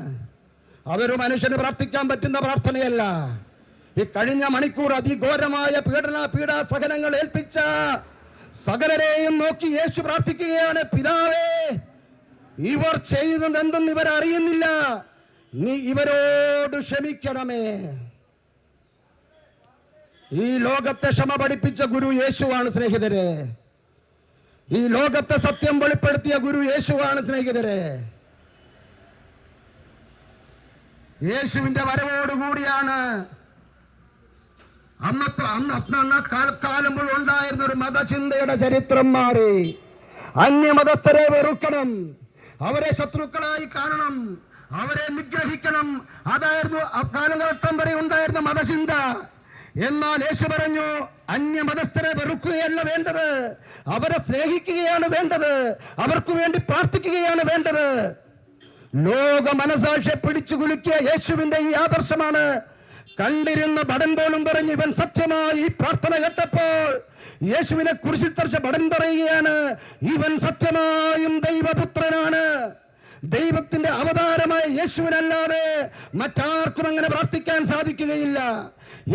അതൊരു മനുഷ്യന് പ്രാർത്ഥിക്കാൻ പറ്റുന്ന പ്രാർത്ഥനയല്ല. ഈ കഴിഞ്ഞ മണിക്കൂർ അതിഘോരമായ പീഡാസഹനങ്ങൾ ഏൽപ്പിച്ച സകലരെയും നോക്കി യേശു പ്രാർത്ഥിക്കുകയാണ്. പിതാവേ, ഇവർ ചെയ്യുന്നത് എന്തെന്ന് ഇവർ അറിയുന്നില്ല, നീ ഇവരോട് ക്ഷമിക്കണമേ. ഈ ലോകത്തെ ക്ഷമ പഠിപ്പിച്ച ഗുരു യേശുവാണ്. സ്നേഹിതരെ, ഈ ലോകത്തെ സത്യം വെളിപ്പെടുത്തിയ ഗുരു യേശുവാണ് സ്നേഹിതരെ. യേശുവിന്റെ വരവോടുകൂടിയാണ് കാലം മുഴുവൻ ഉണ്ടായിരുന്ന ഒരു മതചിന്തയുടെ ചരിത്രം മാറി. അന്യമതസ്ഥരെ വെറുക്കണം, അവരെ ശത്രുക്കളായി കാണണം, അവരെ നിഗ്രഹിക്കണം. അതായിരുന്നു കാലഘട്ടം വരെ ഉണ്ടായിരുന്ന മതചിന്ത. എന്നാൽ യേശു പറഞ്ഞു, അന്യമതസ്ഥരെ വെറുക്കുകയല്ല വേണ്ടത്, അവരെ സ്നേഹിക്കുകയാണ് വേണ്ടത്, അവർക്ക് വേണ്ടി പ്രാർത്ഥിക്കുകയാണ് വേണ്ടത്. ലോക മനസാക്ഷിയെ പിടിച്ചു കുലുക്കിയ യേശുവിന്റെ ഈ ആദർശമാണ്. കണ്ടിരുന്ന ഭടൻ പോലും പറഞ്ഞു, ഇവൻ സത്യമായി ഈ പ്രാർത്ഥന കേട്ടപ്പോൾ യേശുവിനെ കുരിശിൽ തറച്ച ഭടൻ പറയുകയാണ്, ഇവൻ സത്യമായും ദൈവപുത്രനാണ്. ദൈവത്തിന്റെ അവതാരമായ യേശുവിനല്ലാതെ മറ്റാർക്കും അങ്ങനെ പ്രാർത്ഥിക്കാൻ സാധിക്കുകയില്ല.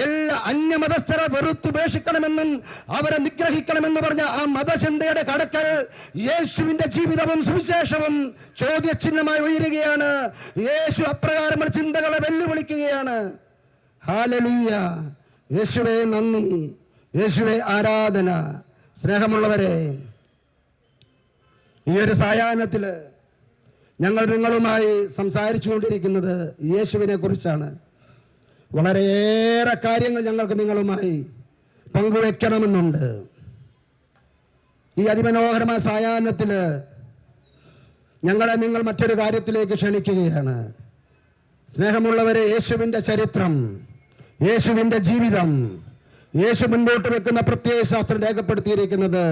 എല്ലാ അന്യമതസ്ഥരെ വെറുത്തുപേക്ഷിക്കണമെന്നും അവരെ നിഗ്രഹിക്കണമെന്ന് പറഞ്ഞ ആ മതചിന്തയുടെ കടക്കൽ യേശുവിന്റെ ജീവിതവും സുവിശേഷവും ചോദ്യചിഹ്നമായി ഉയരുകയാണ്. യേശു അപ്രകാരമുള്ള ചിന്തകളെ വെല്ലുവിളിക്കുകയാണ്. ഹല്ലേലൂയ. യേശുവേ നന്ദി, യേശുവേ ആരാധന. സ്നേഹമുള്ളവരെ, ഈ ഒരു സായാഹ്നത്തില് ഞങ്ങൾ നിങ്ങളുമായി സംസാരിച്ചു കൊണ്ടിരിക്കുന്നത് യേശുവിനെ കുറിച്ചാണ്. വളരെയേറെ കാര്യങ്ങൾ ഞങ്ങൾക്ക് നിങ്ങളുമായി പങ്കുവെക്കണമെന്നുണ്ട്. ഈ അതിമനോഹരമായ സായാഹ്നത്തില് ഞങ്ങളെ നിങ്ങൾ മറ്റൊരു കാര്യത്തിലേക്ക് ക്ഷണിക്കുകയാണ്. സ്നേഹമുള്ളവരെ, യേശുവിന്റെ ചരിത്രം, യേശുവിന്റെ ജീവിതം, യേശു മുൻപോട്ട് വെക്കുന്ന പ്രത്യയശാസ്ത്രം രേഖപ്പെടുത്തിയിരിക്കുന്നത്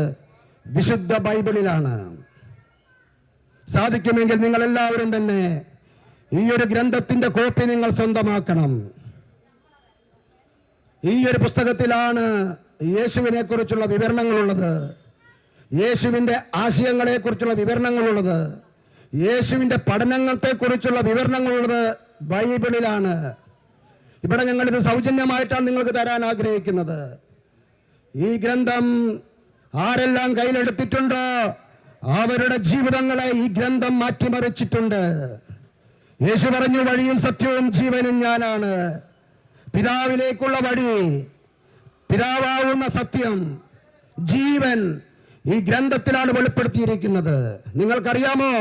വിശുദ്ധ ബൈബിളിലാണ്. സാധിക്കുമെങ്കിൽ നിങ്ങൾ എല്ലാവരും തന്നെ ഈ ഒരു ഗ്രന്ഥത്തിന്റെ കോപ്പി നിങ്ങൾ സ്വന്തമാക്കണം. ഈ ഒരു പുസ്തകത്തിലാണ് യേശുവിനെ കുറിച്ചുള്ള വിവരണങ്ങളുള്ളത്, യേശുവിന്റെ ആശയങ്ങളെ കുറിച്ചുള്ള വിവരണങ്ങളുള്ളത്, യേശുവിന്റെ പഠനങ്ങളെ കുറിച്ചുള്ള വിവരണങ്ങളുള്ളത് ബൈബിളിലാണ്. ഇവിടെ ഞങ്ങളിത് സൗജന്യമായിട്ടാണ് നിങ്ങൾക്ക് തരാൻ ആഗ്രഹിക്കുന്നത്. ഈ ഗ്രന്ഥം ആരെല്ലാം കയ്യിലെടുത്തിട്ടുണ്ടോ അവരുടെ ജീവിതങ്ങളെ ഈ ഗ്രന്ഥം മാറ്റിമറിച്ചിട്ടുണ്ട്. യേശു പറഞ്ഞു, വഴിയും സത്യവും ജീവനും ഞാനാണ്. പിതാവിലേക്കുള്ള വഴി, പിതാവാവുന്ന സത്യം, ജീവൻ ഈ ഗ്രന്ഥത്തിലാണ് വെളിപ്പെടുത്തിയിരിക്കുന്നത്. നിങ്ങൾക്കറിയാമോ,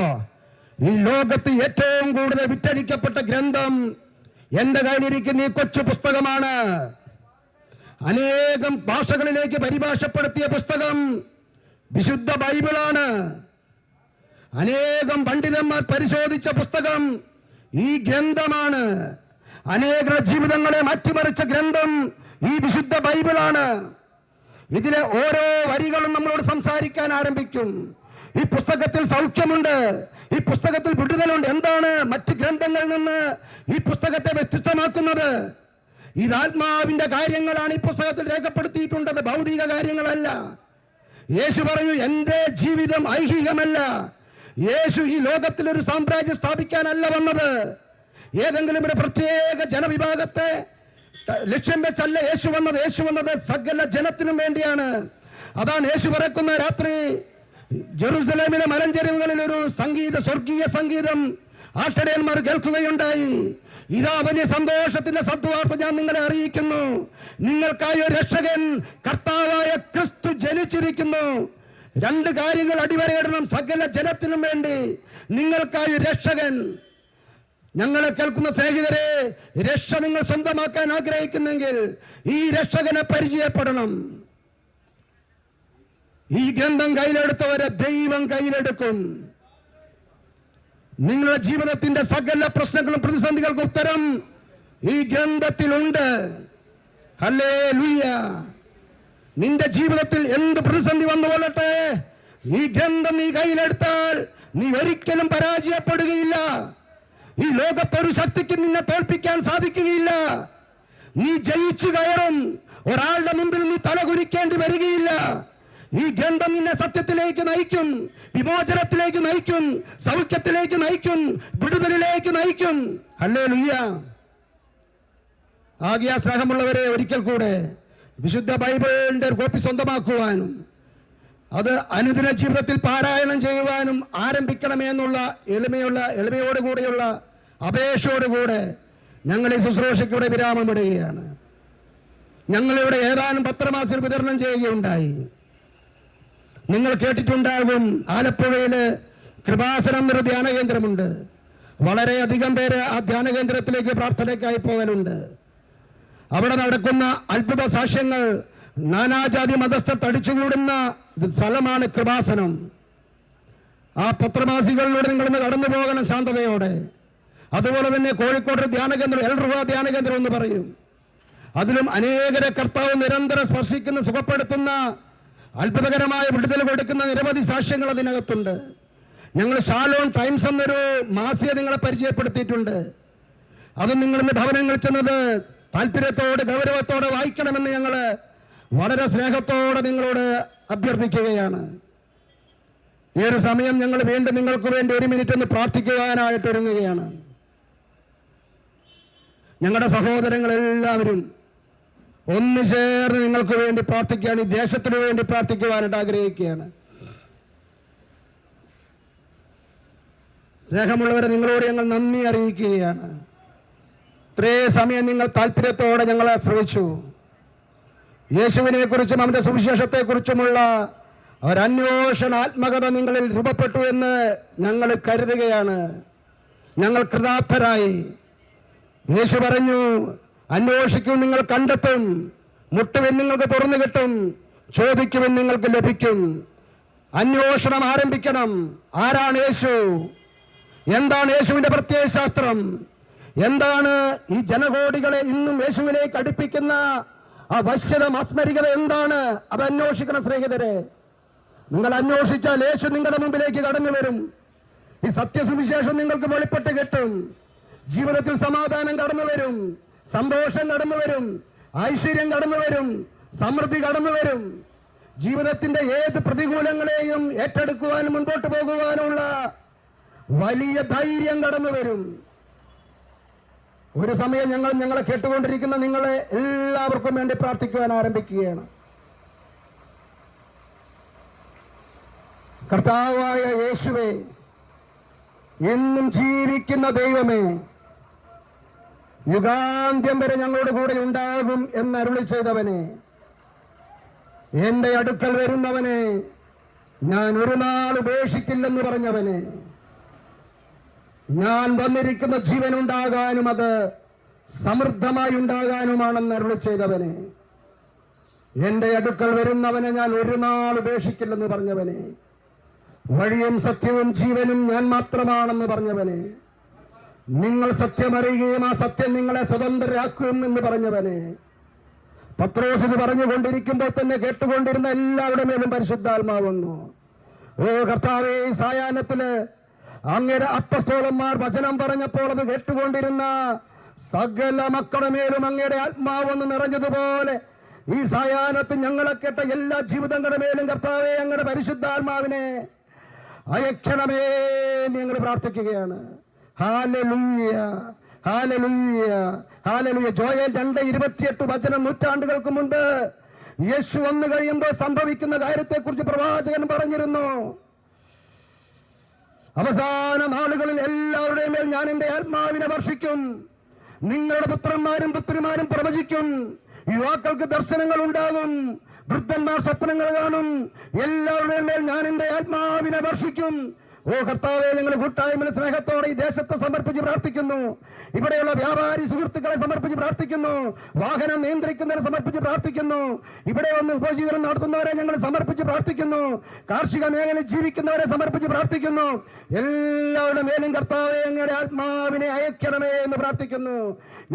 ഈ ലോകത്ത് ഏറ്റവും കൂടുതൽ വിറ്റഴിക്കപ്പെട്ട ഗ്രന്ഥം എന്റെ കയ്യിലിരിക്കുന്ന ഈ കൊച്ചു പുസ്തകമാണ്. അനേകം ഭാഷകളിലേക്ക് പരിഭാഷപ്പെടുത്തിയ പുസ്തകം വിശുദ്ധ ബൈബിളാണ്. അനേകം പണ്ഡിതന്മാർ പരിശോധിച്ച പുസ്തകം ഈ ഗ്രന്ഥമാണ്. അനേകരുടെ ജീവിതങ്ങളെ മാറ്റിമറിച്ച ഗ്രന്ഥം ഈ വിശുദ്ധ ബൈബിളാണ്. ഇതിലെ ഓരോ വരികളും നമ്മളോട് സംസാരിക്കാൻ ആരംഭിക്കും. ഈ പുസ്തകത്തിൽ സൗഖ്യമുണ്ട്, ഈ പുസ്തകത്തിൽ വിടുതലുണ്ട്. എന്താണ് മറ്റ് ഗ്രന്ഥങ്ങളിൽ നിന്ന് ഈ പുസ്തകത്തെ വ്യത്യസ്തമാക്കുന്നത്? ഇത് ആത്മാവിന്റെ കാര്യങ്ങളാണ് ഈ പുസ്തകത്തിൽ രേഖപ്പെടുത്തിയിട്ടുള്ളത്, ഭൗതിക കാര്യങ്ങളല്ല. യേശു പറഞ്ഞു, എന്റെ ജീവിതം ഐഹികമല്ല. യേശു ഈ ലോകത്തിൽ ഒരു സാമ്രാജ്യം സ്ഥാപിക്കാനല്ല വന്നത്, ഏതെങ്കിലും ഒരു പ്രത്യേക ജനവിഭാഗത്തെ ലക്ഷ്യം വെച്ചല്ല യേശു വന്നത്. യേശു വന്നത് സകല ജനത്തിനും വേണ്ടിയാണ്. അതാണ് യേശു പറക്കുന്ന രാത്രി ജെറുസലേമിലെ മലഞ്ചെരിവുകളിൽ ഒരു സ്വർഗീയ സംഗീതം ആട്ടിടയന്മാർ കേൾക്കുകയുണ്ടായി. ഇതാ വലിയ സന്തോഷത്തിന്റെ സദ്വാർത്ത ഞാൻ നിങ്ങളെ അറിയിക്കുന്നു, നിങ്ങൾക്കായി ഒരു രക്ഷകൻ കർത്താവായ ക്രിസ്തു ജനിച്ചിരിക്കുന്നു. രണ്ട് കാര്യങ്ങൾ അടിവരയിടണം സകല ജനത്തിനും വേണ്ടി. നിങ്ങൾക്കായി രക്ഷകൻ. ഞങ്ങളെ കേൾക്കുന്ന സ്നേഹിതരെ, രക്ഷ നിങ്ങൾ സ്വന്തമാക്കാൻ ആഗ്രഹിക്കുന്നെങ്കിൽ ഈ രക്ഷകനെ പരിചയപ്പെടണം. ഈ ഗ്രന്ഥം കയ്യിലെടുത്തവരെ ദൈവം കയ്യിലെടുക്കും. നിങ്ങളുടെ ജീവിതത്തിന്റെ സകല പ്രശ്നങ്ങളും പ്രതിസന്ധികൾക്കും ഉത്തരം ഈ ഗ്രന്ഥത്തിലുണ്ട്. ഹല്ലേലൂയ. നിന്റെ ജീവിതത്തിൽ എന്ത് പ്രതിസന്ധി വന്നുകൊള്ളട്ടെ, ഈ ഗ്രന്ഥം നീ കയ്യിലെടുത്താൽ നീ ഒരിക്കലും പരാജയപ്പെടുകയില്ല. ഈ ലോകത്തൊരു ശക്തിക്കും നിന്നെ തോൽപ്പിക്കാൻ സാധിക്കുകയില്ല. നീ ജയിച്ചു കയറും. ഒരാളുടെ മുമ്പിൽ നീ തലകുനിക്കേണ്ടി വരികയില്ല. ഈ ഗ്രന്ഥം നിന്നെ സത്യത്തിലേക്ക് നയിക്കും, വിമോചനത്തിലേക്ക് നയിക്കും, സൗഖ്യത്തിലേക്ക് നയിക്കും, വിടുതലിലേക്ക് നയിക്കും. ഹല്ലേലൂയ. ആകിയാൽ സ്നേഹമുള്ളവരെ, ഒരിക്കൽ കൂടെ വിശുദ്ധ ബൈബിളിന്റെ ഒരു കോപ്പി സ്വന്തമാക്കുവാനും അത് അനുദിന ജീവിതത്തിൽ പാരായണം ചെയ്യുവാനും ആരംഭിക്കണമെന്നുള്ള എളിമയോടുകൂടെയുള്ള അപേക്ഷയോടുകൂടെ ഞങ്ങൾ ഈ ശുശ്രൂഷയ്ക്കൂടെ വിരാമമിടുകയാണ്. ഞങ്ങളിവിടെ ഏതാനും പത്രമാസികൾ വിതരണം ചെയ്യുകയുണ്ടായി. നിങ്ങൾ കേട്ടിട്ടുണ്ടാകും, ആലപ്പുഴയില് കൃപാസനം എന്നൊരു ധ്യാന കേന്ദ്രമുണ്ട്. വളരെയധികം പേര് ആ ധ്യാന കേന്ദ്രത്തിലേക്ക് പ്രാർത്ഥനയ്ക്കായി പോകലുണ്ട്. അവിടെ നടക്കുന്ന അത്ഭുത സാക്ഷ്യങ്ങൾ, നാനാജാതി മതസ്ഥർ തടിച്ചുകൂടുന്ന സ്ഥലമാണ് കൃപാസനം. ആ പത്രമാസികളിലൂടെ നിങ്ങളിന്ന് കടന്നു പോകണം ശാന്തതയോടെ. അതുപോലെ തന്നെ കോഴിക്കോട് ധ്യാന കേന്ദ്രം, എൽറുവ ധ്യാന കേന്ദ്രം എന്ന് പറയും. അതിലും അനേകരെ കർത്താവ് നിരന്തരം സ്പർശിക്കുന്ന, സുഖപ്പെടുത്തുന്ന, അത്ഭുതകരമായ വിടുതൽ കൊടുക്കുന്ന നിരവധി സാക്ഷ്യങ്ങൾ അതിനകത്തുണ്ട്. ഞങ്ങൾ ഷാലോൺ ടൈംസ് എന്നൊരു മാസിക നിങ്ങളെ പരിചയപ്പെടുത്തിയിട്ടുണ്ട്. അത് നിങ്ങളിന്ന് ഭവനങ്ങളിൽ ചെന്നത് താല്പര്യത്തോടെ ഗൗരവത്തോടെ വായിക്കണമെന്ന് ഞങ്ങൾ വളരെ സ്നേഹത്തോടെ നിങ്ങളോട് അഭ്യർത്ഥിക്കുകയാണ്. ഈ ഒരു സമയം ഞങ്ങൾ വീണ്ടും നിങ്ങൾക്ക് വേണ്ടി 1 മിനിറ്റ് ഒന്ന് പ്രാർത്ഥിക്കുവാനായിട്ട് ഒരുങ്ങുകയാണ്. ഞങ്ങളുടെ സഹോദരങ്ങളെല്ലാവരും ഒന്ന് ചേർന്ന് നിങ്ങൾക്ക് വേണ്ടി പ്രാർത്ഥിക്കുകയാണ്. ഈ ദേശത്തിനു വേണ്ടി പ്രാർത്ഥിക്കുവാനായിട്ട് ആഗ്രഹിക്കുകയാണ്. സ്നേഹമുള്ളവരെ, നിങ്ങളോട് ഞങ്ങൾ നന്ദി അറിയിക്കുകയാണ്. ഇത്രയും സമയം നിങ്ങൾ താല്പര്യത്തോടെ ഞങ്ങളെ ശ്രവിച്ചു. യേശുവിനെ കുറിച്ചും അവന്റെ സുവിശേഷത്തെക്കുറിച്ചുമുള്ള ഒരന്വേഷണാത്മകത നിങ്ങളിൽ രൂപപ്പെട്ടു എന്ന് ഞങ്ങൾ കരുതുകയാണ്. ഞങ്ങൾ കൃതാർത്ഥരായി. യേശു പറഞ്ഞു, അന്വേഷിക്കും നിങ്ങൾ കണ്ടെത്തും, മുട്ടുവിൻ നിങ്ങൾക്ക് തുറന്നു കിട്ടും, ചോദിക്കുവിൻ നിങ്ങൾക്ക് ലഭിക്കും. അന്വേഷണം ആരംഭിക്കണം. ആരാണ് യേശു? എന്താണ് യേശുവിന്റെ പ്രത്യയശാസ്ത്രം? എന്താണ് ഈ ജനകോടികളെ ഇന്നും യേശുവിലേക്ക് അടുപ്പിക്കുന്ന ആ വശ്യത, മാസ്മരികത എന്താണ്? അത് അന്വേഷിക്കണം സ്നേഹിതരെ. നിങ്ങൾ അന്വേഷിച്ചാൽ യേശു നിങ്ങളുടെ മുമ്പിലേക്ക് കടന്നു വരും. ഈ സത്യസുവിശേഷം നിങ്ങൾക്ക് വെളിപ്പെട്ട് കിട്ടും. ജീവിതത്തിൽ സമാധാനം കടന്നു വരും, സന്തോഷം കടന്നു വരും, ഐശ്വര്യം കടന്നു വരും, സമൃദ്ധി കടന്നു വരും. ജീവിതത്തിന്റെ ഏത് പ്രതികൂലങ്ങളെയും ഏറ്റെടുക്കുവാനും മുൻപോട്ട് പോകുവാനുള്ള വലിയ ധൈര്യം കടന്നു വരും. ഒരു സമയം ഞങ്ങളെ കേട്ടുകൊണ്ടിരിക്കുന്ന നിങ്ങളെ എല്ലാവർക്കും വേണ്ടി പ്രാർത്ഥിക്കുവാൻ ആരംഭിക്കുകയാണ്. കർത്താവായ യേശുവേ, എന്നും ജീവിക്കുന്ന ദൈവമേ, യുഗാന്ത്യം വരെ ഞങ്ങളുടെ കൂടെ ഉണ്ടാകും എന്ന് അരുളി ചെയ്തവനെ, എന്റെ അടുക്കൽ വരുന്നവനെ ഞാൻ ഒരു നാൾ ഉപേക്ഷിക്കില്ലെന്ന് പറഞ്ഞവനെ, ഞാൻ വന്നിരിക്കുന്ന ജീവൻ ഉണ്ടാകാനും അത് സമൃദ്ധമായി ഉണ്ടാകാനുമാണെന്ന് അരുളി ചെയ്തവനെ, എന്റെ അടുക്കൽ വരുന്നവനെ ഞാൻ ഒരു നാൾ ഉപേക്ഷിക്കില്ലെന്ന് പറഞ്ഞവനെ, വഴിയും സത്യവും ജീവനും ഞാൻ മാത്രമാണെന്ന് പറഞ്ഞവനെ, നിങ്ങൾ സത്യമറിയുകയും ആ സത്യം നിങ്ങളെ സ്വതന്ത്രരാക്കും എന്ന് പറഞ്ഞവനെ, പത്രോസ് ഇത് പറഞ്ഞുകൊണ്ടിരിക്കുമ്പോൾ തന്നെ കേട്ടുകൊണ്ടിരുന്ന എല്ലാവരുടെ മേലും പരിശുദ്ധാത്മാവ് വന്നു. ഓ കർത്താവേ, ഈ സായാഹ്നത്തില് അങ്ങയുടെ അപ്പസ്തോലന്മാർ വചനം പറഞ്ഞപ്പോൾ അത് കേട്ടുകൊണ്ടിരുന്ന സകല മക്കളുടെ മേലും അങ്ങയുടെ ആത്മാവൊന്ന് നിറഞ്ഞതുപോലെ ഈ സായാഹ്നത്തിൽ ഞങ്ങളെ കേട്ട എല്ലാ ജീവിതങ്ങളുടെ മേലും കർത്താവേ, അങ്ങയുടെ പരിശുദ്ധാത്മാവിനെ അയക്കണമേ ഞങ്ങൾ പ്രാർത്ഥിക്കുകയാണ്. Hallelujah, hallelujah, hallelujah. ജോയേൽ 2:28 വചനം നൂറ്റാണ്ടുകൾക്ക് മുൻപ് യേശു വന്നു കഴിയുമ്പോൾ സംഭവിക്കുന്ന കാര്യത്തെക്കുറിച്ച് പ്രവാചകൻ പറഞ്ഞിരുന്നു. അവസാന നാളുകളിൽ എല്ലാവരുടെയും മേൽ ഞാൻ എന്റെ ആത്മാവിനെ വർഷിക്കും. നിങ്ങളുടെ പുത്രന്മാരും പുത്രിമാരും പ്രവചിക്കും, യുവാക്കൾക്ക് ദർശനങ്ങൾ ഉണ്ടാകും, വൃദ്ധന്മാർ സ്വപ്നങ്ങൾ കാണും. എല്ലാവരുടെയും മേൽ ഞാൻ എന്റെ ആത്മാവിനെ വർഷിക്കും. ഓ കർത്താവേ, ഞങ്ങൾ കൂട്ടായ്മ സ്നേഹത്തോടെ ഈ ദേശത്തെ സമർപ്പിച്ച് പ്രാർത്ഥിക്കുന്നു. ഇവിടെയുള്ള വ്യാപാരി സുഹൃത്തുക്കളെ സമർപ്പിച്ച് പ്രാർത്ഥിക്കുന്നു. വാഹനം നിയന്ത്രിക്കുന്നവരെ സമർപ്പിച്ച് പ്രാർത്ഥിക്കുന്നു. ഇവിടെ വന്ന് ഉപജീവനം നടത്തുന്നവരെ ഞങ്ങൾ സമർപ്പിച്ച് പ്രാർത്ഥിക്കുന്നു. കാർഷിക മേഖലയിൽ ജീവിക്കുന്നവരെ സമർപ്പിച്ച് പ്രാർത്ഥിക്കുന്നു. എല്ലാവരുടെ മേലും കർത്താവേ, അങ്ങയുടെ ആത്മാവിനെ അയക്കണമേ എന്ന് പ്രാർത്ഥിക്കുന്നു.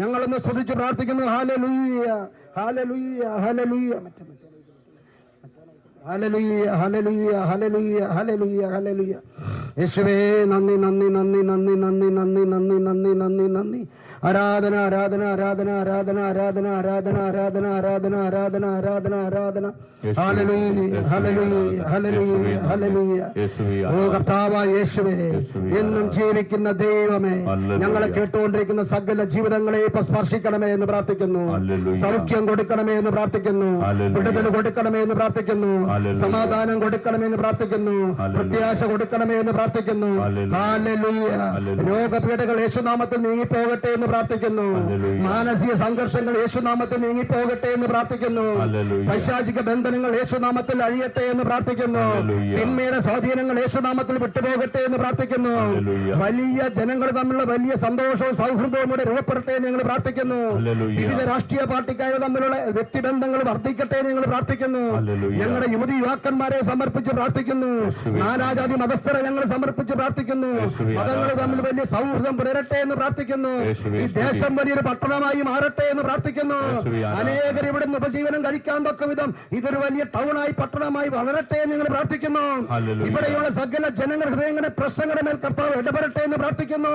ഞങ്ങളൊന്ന് സ്തുതിച്ച് പ്രാർത്ഥിക്കുന്നു. Hallelujah, hallelujah, hallelujah, hallelujah, hallelujah, hallelujah, hallelujah, hallelujah. യേശുവേ, നന്ദി, നന്ദി, നന്ദി, നന്ദി, നന്ദി, നന്ദി, നന്ദി, നന്ദി, നന്ദി, നന്ദി. ആരാധന, ആരാധന, ആരാധന, ആരാധന, ആരാധന, ആരാധന, ആരാധന, ആരാധന, ആരാധന, ആരാധന, ആരാധന. Hallelujah, hallelujah, hallelujah, hallelujah. ഓ കർത്താവായ യേശുവേ, എന്നും ജീവിക്കുന്ന ദൈവമേ, ഞങ്ങളെ കേട്ടുകൊണ്ടിരിക്കുന്ന സകല ജീവിതങ്ങളെ ഇപ്പൊ സ്പർശിക്കണമേ എന്ന് പ്രാർത്ഥിക്കുന്നു. സൗഖ്യം കൊടുക്കണമേ എന്ന് പ്രാർത്ഥിക്കുന്നു. വിടുതൽ കൊടുക്കണമേ എന്ന് പ്രാർത്ഥിക്കുന്നു. സമാധാനം കൊടുക്കണമേ എന്ന് പ്രാർത്ഥിക്കുന്നു. പ്രത്യാശ കൊടുക്കണമേ എന്ന് പ്രാർത്ഥിക്കുന്നു. ഹല്ലേലൂയ. രോഗപീഠകൾ യേശുനാമത്തിൽ നീങ്ങിപ്പോകട്ടെ എന്ന് പ്രാർത്ഥിക്കുന്നു. മാനസിക സംഘർഷങ്ങൾ യേശുനാമത്തിൽ നീങ്ങിപ്പോകട്ടെ എന്ന് പ്രാർത്ഥിക്കുന്നു. പൈശാചിക ബന്ധനങ്ങൾ യേശുനാമത്തിൽ അഴിയട്ടെ എന്ന് പ്രാർത്ഥിക്കുന്നു. തിന്മയുടെ സ്വാധീനങ്ങൾ യേശുനാമത്തിൽ വിട്ടുപോകട്ടെ എന്ന് പ്രാർത്ഥിക്കുന്നു. വലിയ ജനങ്ങൾ തമ്മിലുള്ള വലിയ സന്തോഷവും സൗഹൃദവും കൂടെ രൂപപ്പെടട്ടെ എന്ന് ഞങ്ങൾ പ്രാർത്ഥിക്കുന്നു. വിവിധ രാഷ്ട്രീയ പാർട്ടിക്കാർ തമ്മിലുള്ള വ്യക്തിബന്ധങ്ങൾ വർദ്ധിക്കട്ടെ എന്ന് ഞങ്ങൾ പ്രാർത്ഥിക്കുന്നു. ഞങ്ങളുടെ യുവതി യുവാക്കന്മാരെ സമർപ്പിച്ച് പ്രാർത്ഥിക്കുന്നു. നാനാജാതി മതസ്ഥരെ ഞങ്ങൾ സമർപ്പിച്ച് പ്രാർത്ഥിക്കുന്നു. മതങ്ങൾ തമ്മിൽ വലിയ സൗഹൃദം പുലരട്ടെ എന്ന് പ്രാർത്ഥിക്കുന്നു. ഈ ദേശം വലിയൊരു പട്ടണമായി മാറട്ടെ എന്ന് പ്രാർത്ഥിക്കുന്നു. അനേകർ ഇവിടെ നിന്ന് ഉപജീവനം കഴിക്കാൻ തക്ക വിധം ഇതൊരു വലിയ ടൗണായി പട്ടണമായി വളരട്ടെ എന്ന് ഞങ്ങൾ പ്രാർത്ഥിക്കുന്നു. ഇവിടെയുള്ള സകല ജനങ്ങൾ ഹൃദയങ്ങളുടെ പ്രശ്നങ്ങളുടെ മേൽ കർത്താവ് ഇടപെടട്ടെ എന്ന് പ്രാർത്ഥിക്കുന്നു.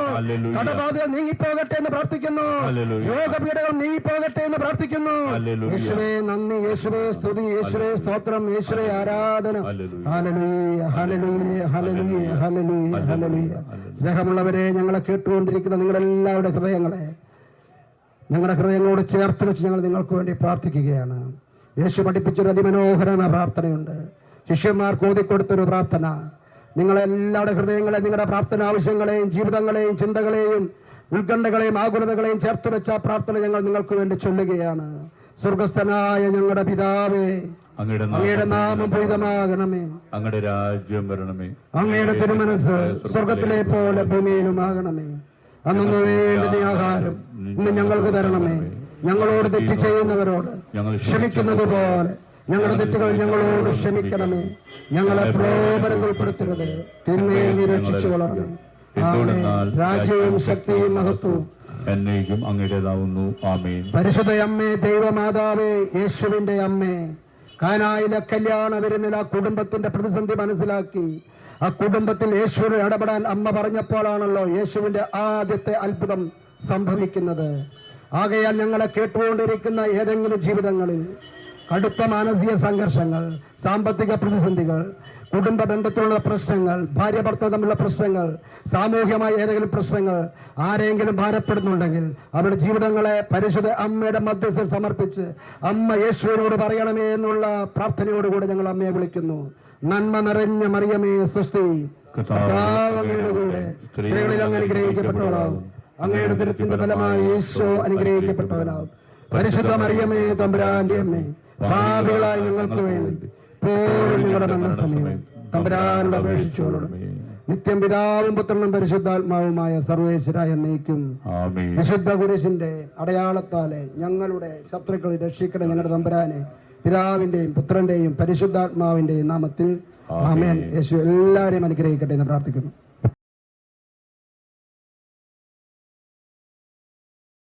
കടബാധകൾ നീങ്ങിപ്പോകട്ടെ എന്ന് പ്രാർത്ഥിക്കുന്നു. രോഗപീഠകൾ നീങ്ങിപ്പോകട്ടെ എന്ന് പ്രാർത്ഥിക്കുന്നു. യേശുവേ നന്ദി, യേശുവേ സ്തുതി, യേശുവേ സ്തോത്രം, യേശുവേ ആരാധന. Hallelujah, hallelujah, hallelujah, hallelujah, hallelujah. സ്നേഹമുള്ളവരെ, ഞങ്ങളെ കേട്ടുകൊണ്ടിരിക്കുന്ന നിങ്ങളുടെ എല്ലാവരുടെ ഹൃദയങ്ങളെ ഞങ്ങളുടെ ഹൃദയങ്ങളോട് ചേർത്ത് വെച്ച് ഞങ്ങൾ നിങ്ങൾക്ക് വേണ്ടി പ്രാർത്ഥിക്കുകയാണ്. യേശു പഠിപ്പിച്ചൊരു അതിമനോഹരമായ പ്രാർത്ഥനയുണ്ട്. ശിഷ്യന്മാർക്ക് ഓതിക്കൊടുത്തൊരു പ്രാർത്ഥന. നിങ്ങളെല്ലാവരുടെ ഹൃദയങ്ങളെ, നിങ്ങളുടെ പ്രാർത്ഥന ആവശ്യങ്ങളെയും ജീവിതങ്ങളെയും ചിന്തകളെയും ഉത്കണ്ഠകളെയും ആകുലതകളെയും ചേർത്ത് വെച്ച പ്രാർത്ഥന ഞങ്ങൾ നിങ്ങൾക്ക് വേണ്ടി ചൊല്ലുകയാണ്. സ്വർഗസ്ഥനായ ഞങ്ങളുടെ പിതാവേ, അങ്ങയുടെ നാമം പൂരിതമാകണമേ, അങ്ങയുടെ രാജ്യം വരണമേ, അങ്ങയുടെ തിരുമനസ് സ്വർഗത്തിലെ പോലെ ഭൂമിയിലുമാകണമേ. അന്നു വേണ്ടുന്ന ആഹാരം ഇന്ന് ഞങ്ങൾക്ക് തരണമേ. ഞങ്ങളോട് തെറ്റ് ചെയ്യുന്നവരോട് ക്ഷമിക്കുന്നത് പോലെ ഞങ്ങളുടെ തെറ്റുകൾ ഞങ്ങളോട് ക്ഷമിക്കണമേ. ഞങ്ങളെ പ്രലോഭനത്തിൽ ഉൾപ്പെടുത്തരുത്, തിന്മയിൽ നീ രക്ഷിച്ചു വളരണമേ. രാജ്യവും ശക്തിയും മഹത്വവും എന്നേക്കും അങ്ങയുടേതാവുന്നു. ആമേൻ. പരിശുദ്ധ അമ്മേ, ദൈവമാതാവേ, യേശുവിന്റെ അമ്മേ, കാനായിലെ കല്യാണ വിരുന്നിൽ ആ കുടുംബത്തിന്റെ പ്രതിസന്ധി മനസ്സിലാക്കി ആ കുടുംബത്തിൽ യേശുവിനെ ഇടപെടാൻ അമ്മ പറഞ്ഞപ്പോഴാണല്ലോ യേശുവിന്റെ ആദ്യത്തെ അത്ഭുതം സംഭവിക്കുന്നത്. ആകയാൽ ഞങ്ങളെ കേട്ടുകൊണ്ടിരിക്കുന്ന ഏതെങ്കിലും ജീവിതങ്ങളിൽ കടുത്ത മാനസിക സംഘർഷങ്ങൾ, സാമ്പത്തിക പ്രതിസന്ധികൾ, കുടുംബ ബന്ധത്തിലുള്ള പ്രശ്നങ്ങൾ, ഭാര്യ ഭർത്താവ് തമ്മിലുള്ള പ്രശ്നങ്ങൾ, സാമൂഹ്യമായ ഏതെങ്കിലും പ്രശ്നങ്ങൾ ആരെങ്കിലും ഭാരപ്പെടുന്നുണ്ടെങ്കിൽ അവരുടെ ജീവിതങ്ങളെ പരിശുദ്ധ അമ്മയുടെ മധ്യസ്ഥയിൽ സമർപ്പിച്ച് അമ്മ യേശുവിനോട് പറയണമേ എന്നുള്ള പ്രാർത്ഥനയോടുകൂടി ഞങ്ങൾ അമ്മയെ വിളിക്കുന്നു. നന്മ നിറഞ്ഞ മറിയമേ സ്വസ്തി, കർത്താവ് അങ്ങയുടെ കൂടെ സ്ത്രീകളിൽ അങ്ങ് അനുഗ്രഹിക്കപ്പെട്ടവളാവും, അങ്ങയുടെ ദുരിതത്തിന്റെ ഫലമായി യേശു അനുഗ്രഹിക്കപ്പെട്ടവനാവും. പരിശുദ്ധ മറിയമേ, തമ്പുരാന്റെ അമ്മേ, പാപികളായ ഞങ്ങൾക്ക് വേണ്ടി ഇപ്പോഴും നിങ്ങളുടെ മരണസമയം തമ്പുരാനോട് അപേക്ഷിച്ചോളണം. നിത്യം പിതാവും പുത്രനും പരിശുദ്ധാത്മാവുമായ സർവേശ്വരായ എന്നേക്കും. വിശുദ്ധ കുരിശിന്റെ അടയാളത്താലെ ഞങ്ങളുടെ ശത്രുക്കളെ രക്ഷിക്കണം ഞങ്ങളുടെ തമ്പുരാനെ. പിതാവിന്റെയും പുത്രന്റെയും പരിശുദ്ധാത്മാവിന്റെയും നാമത്തിൽ ആമേൻ. യേശു എല്ലാവരെയും അനുഗ്രഹിക്കട്ടെ എന്ന് പ്രാർത്ഥിക്കുന്നു.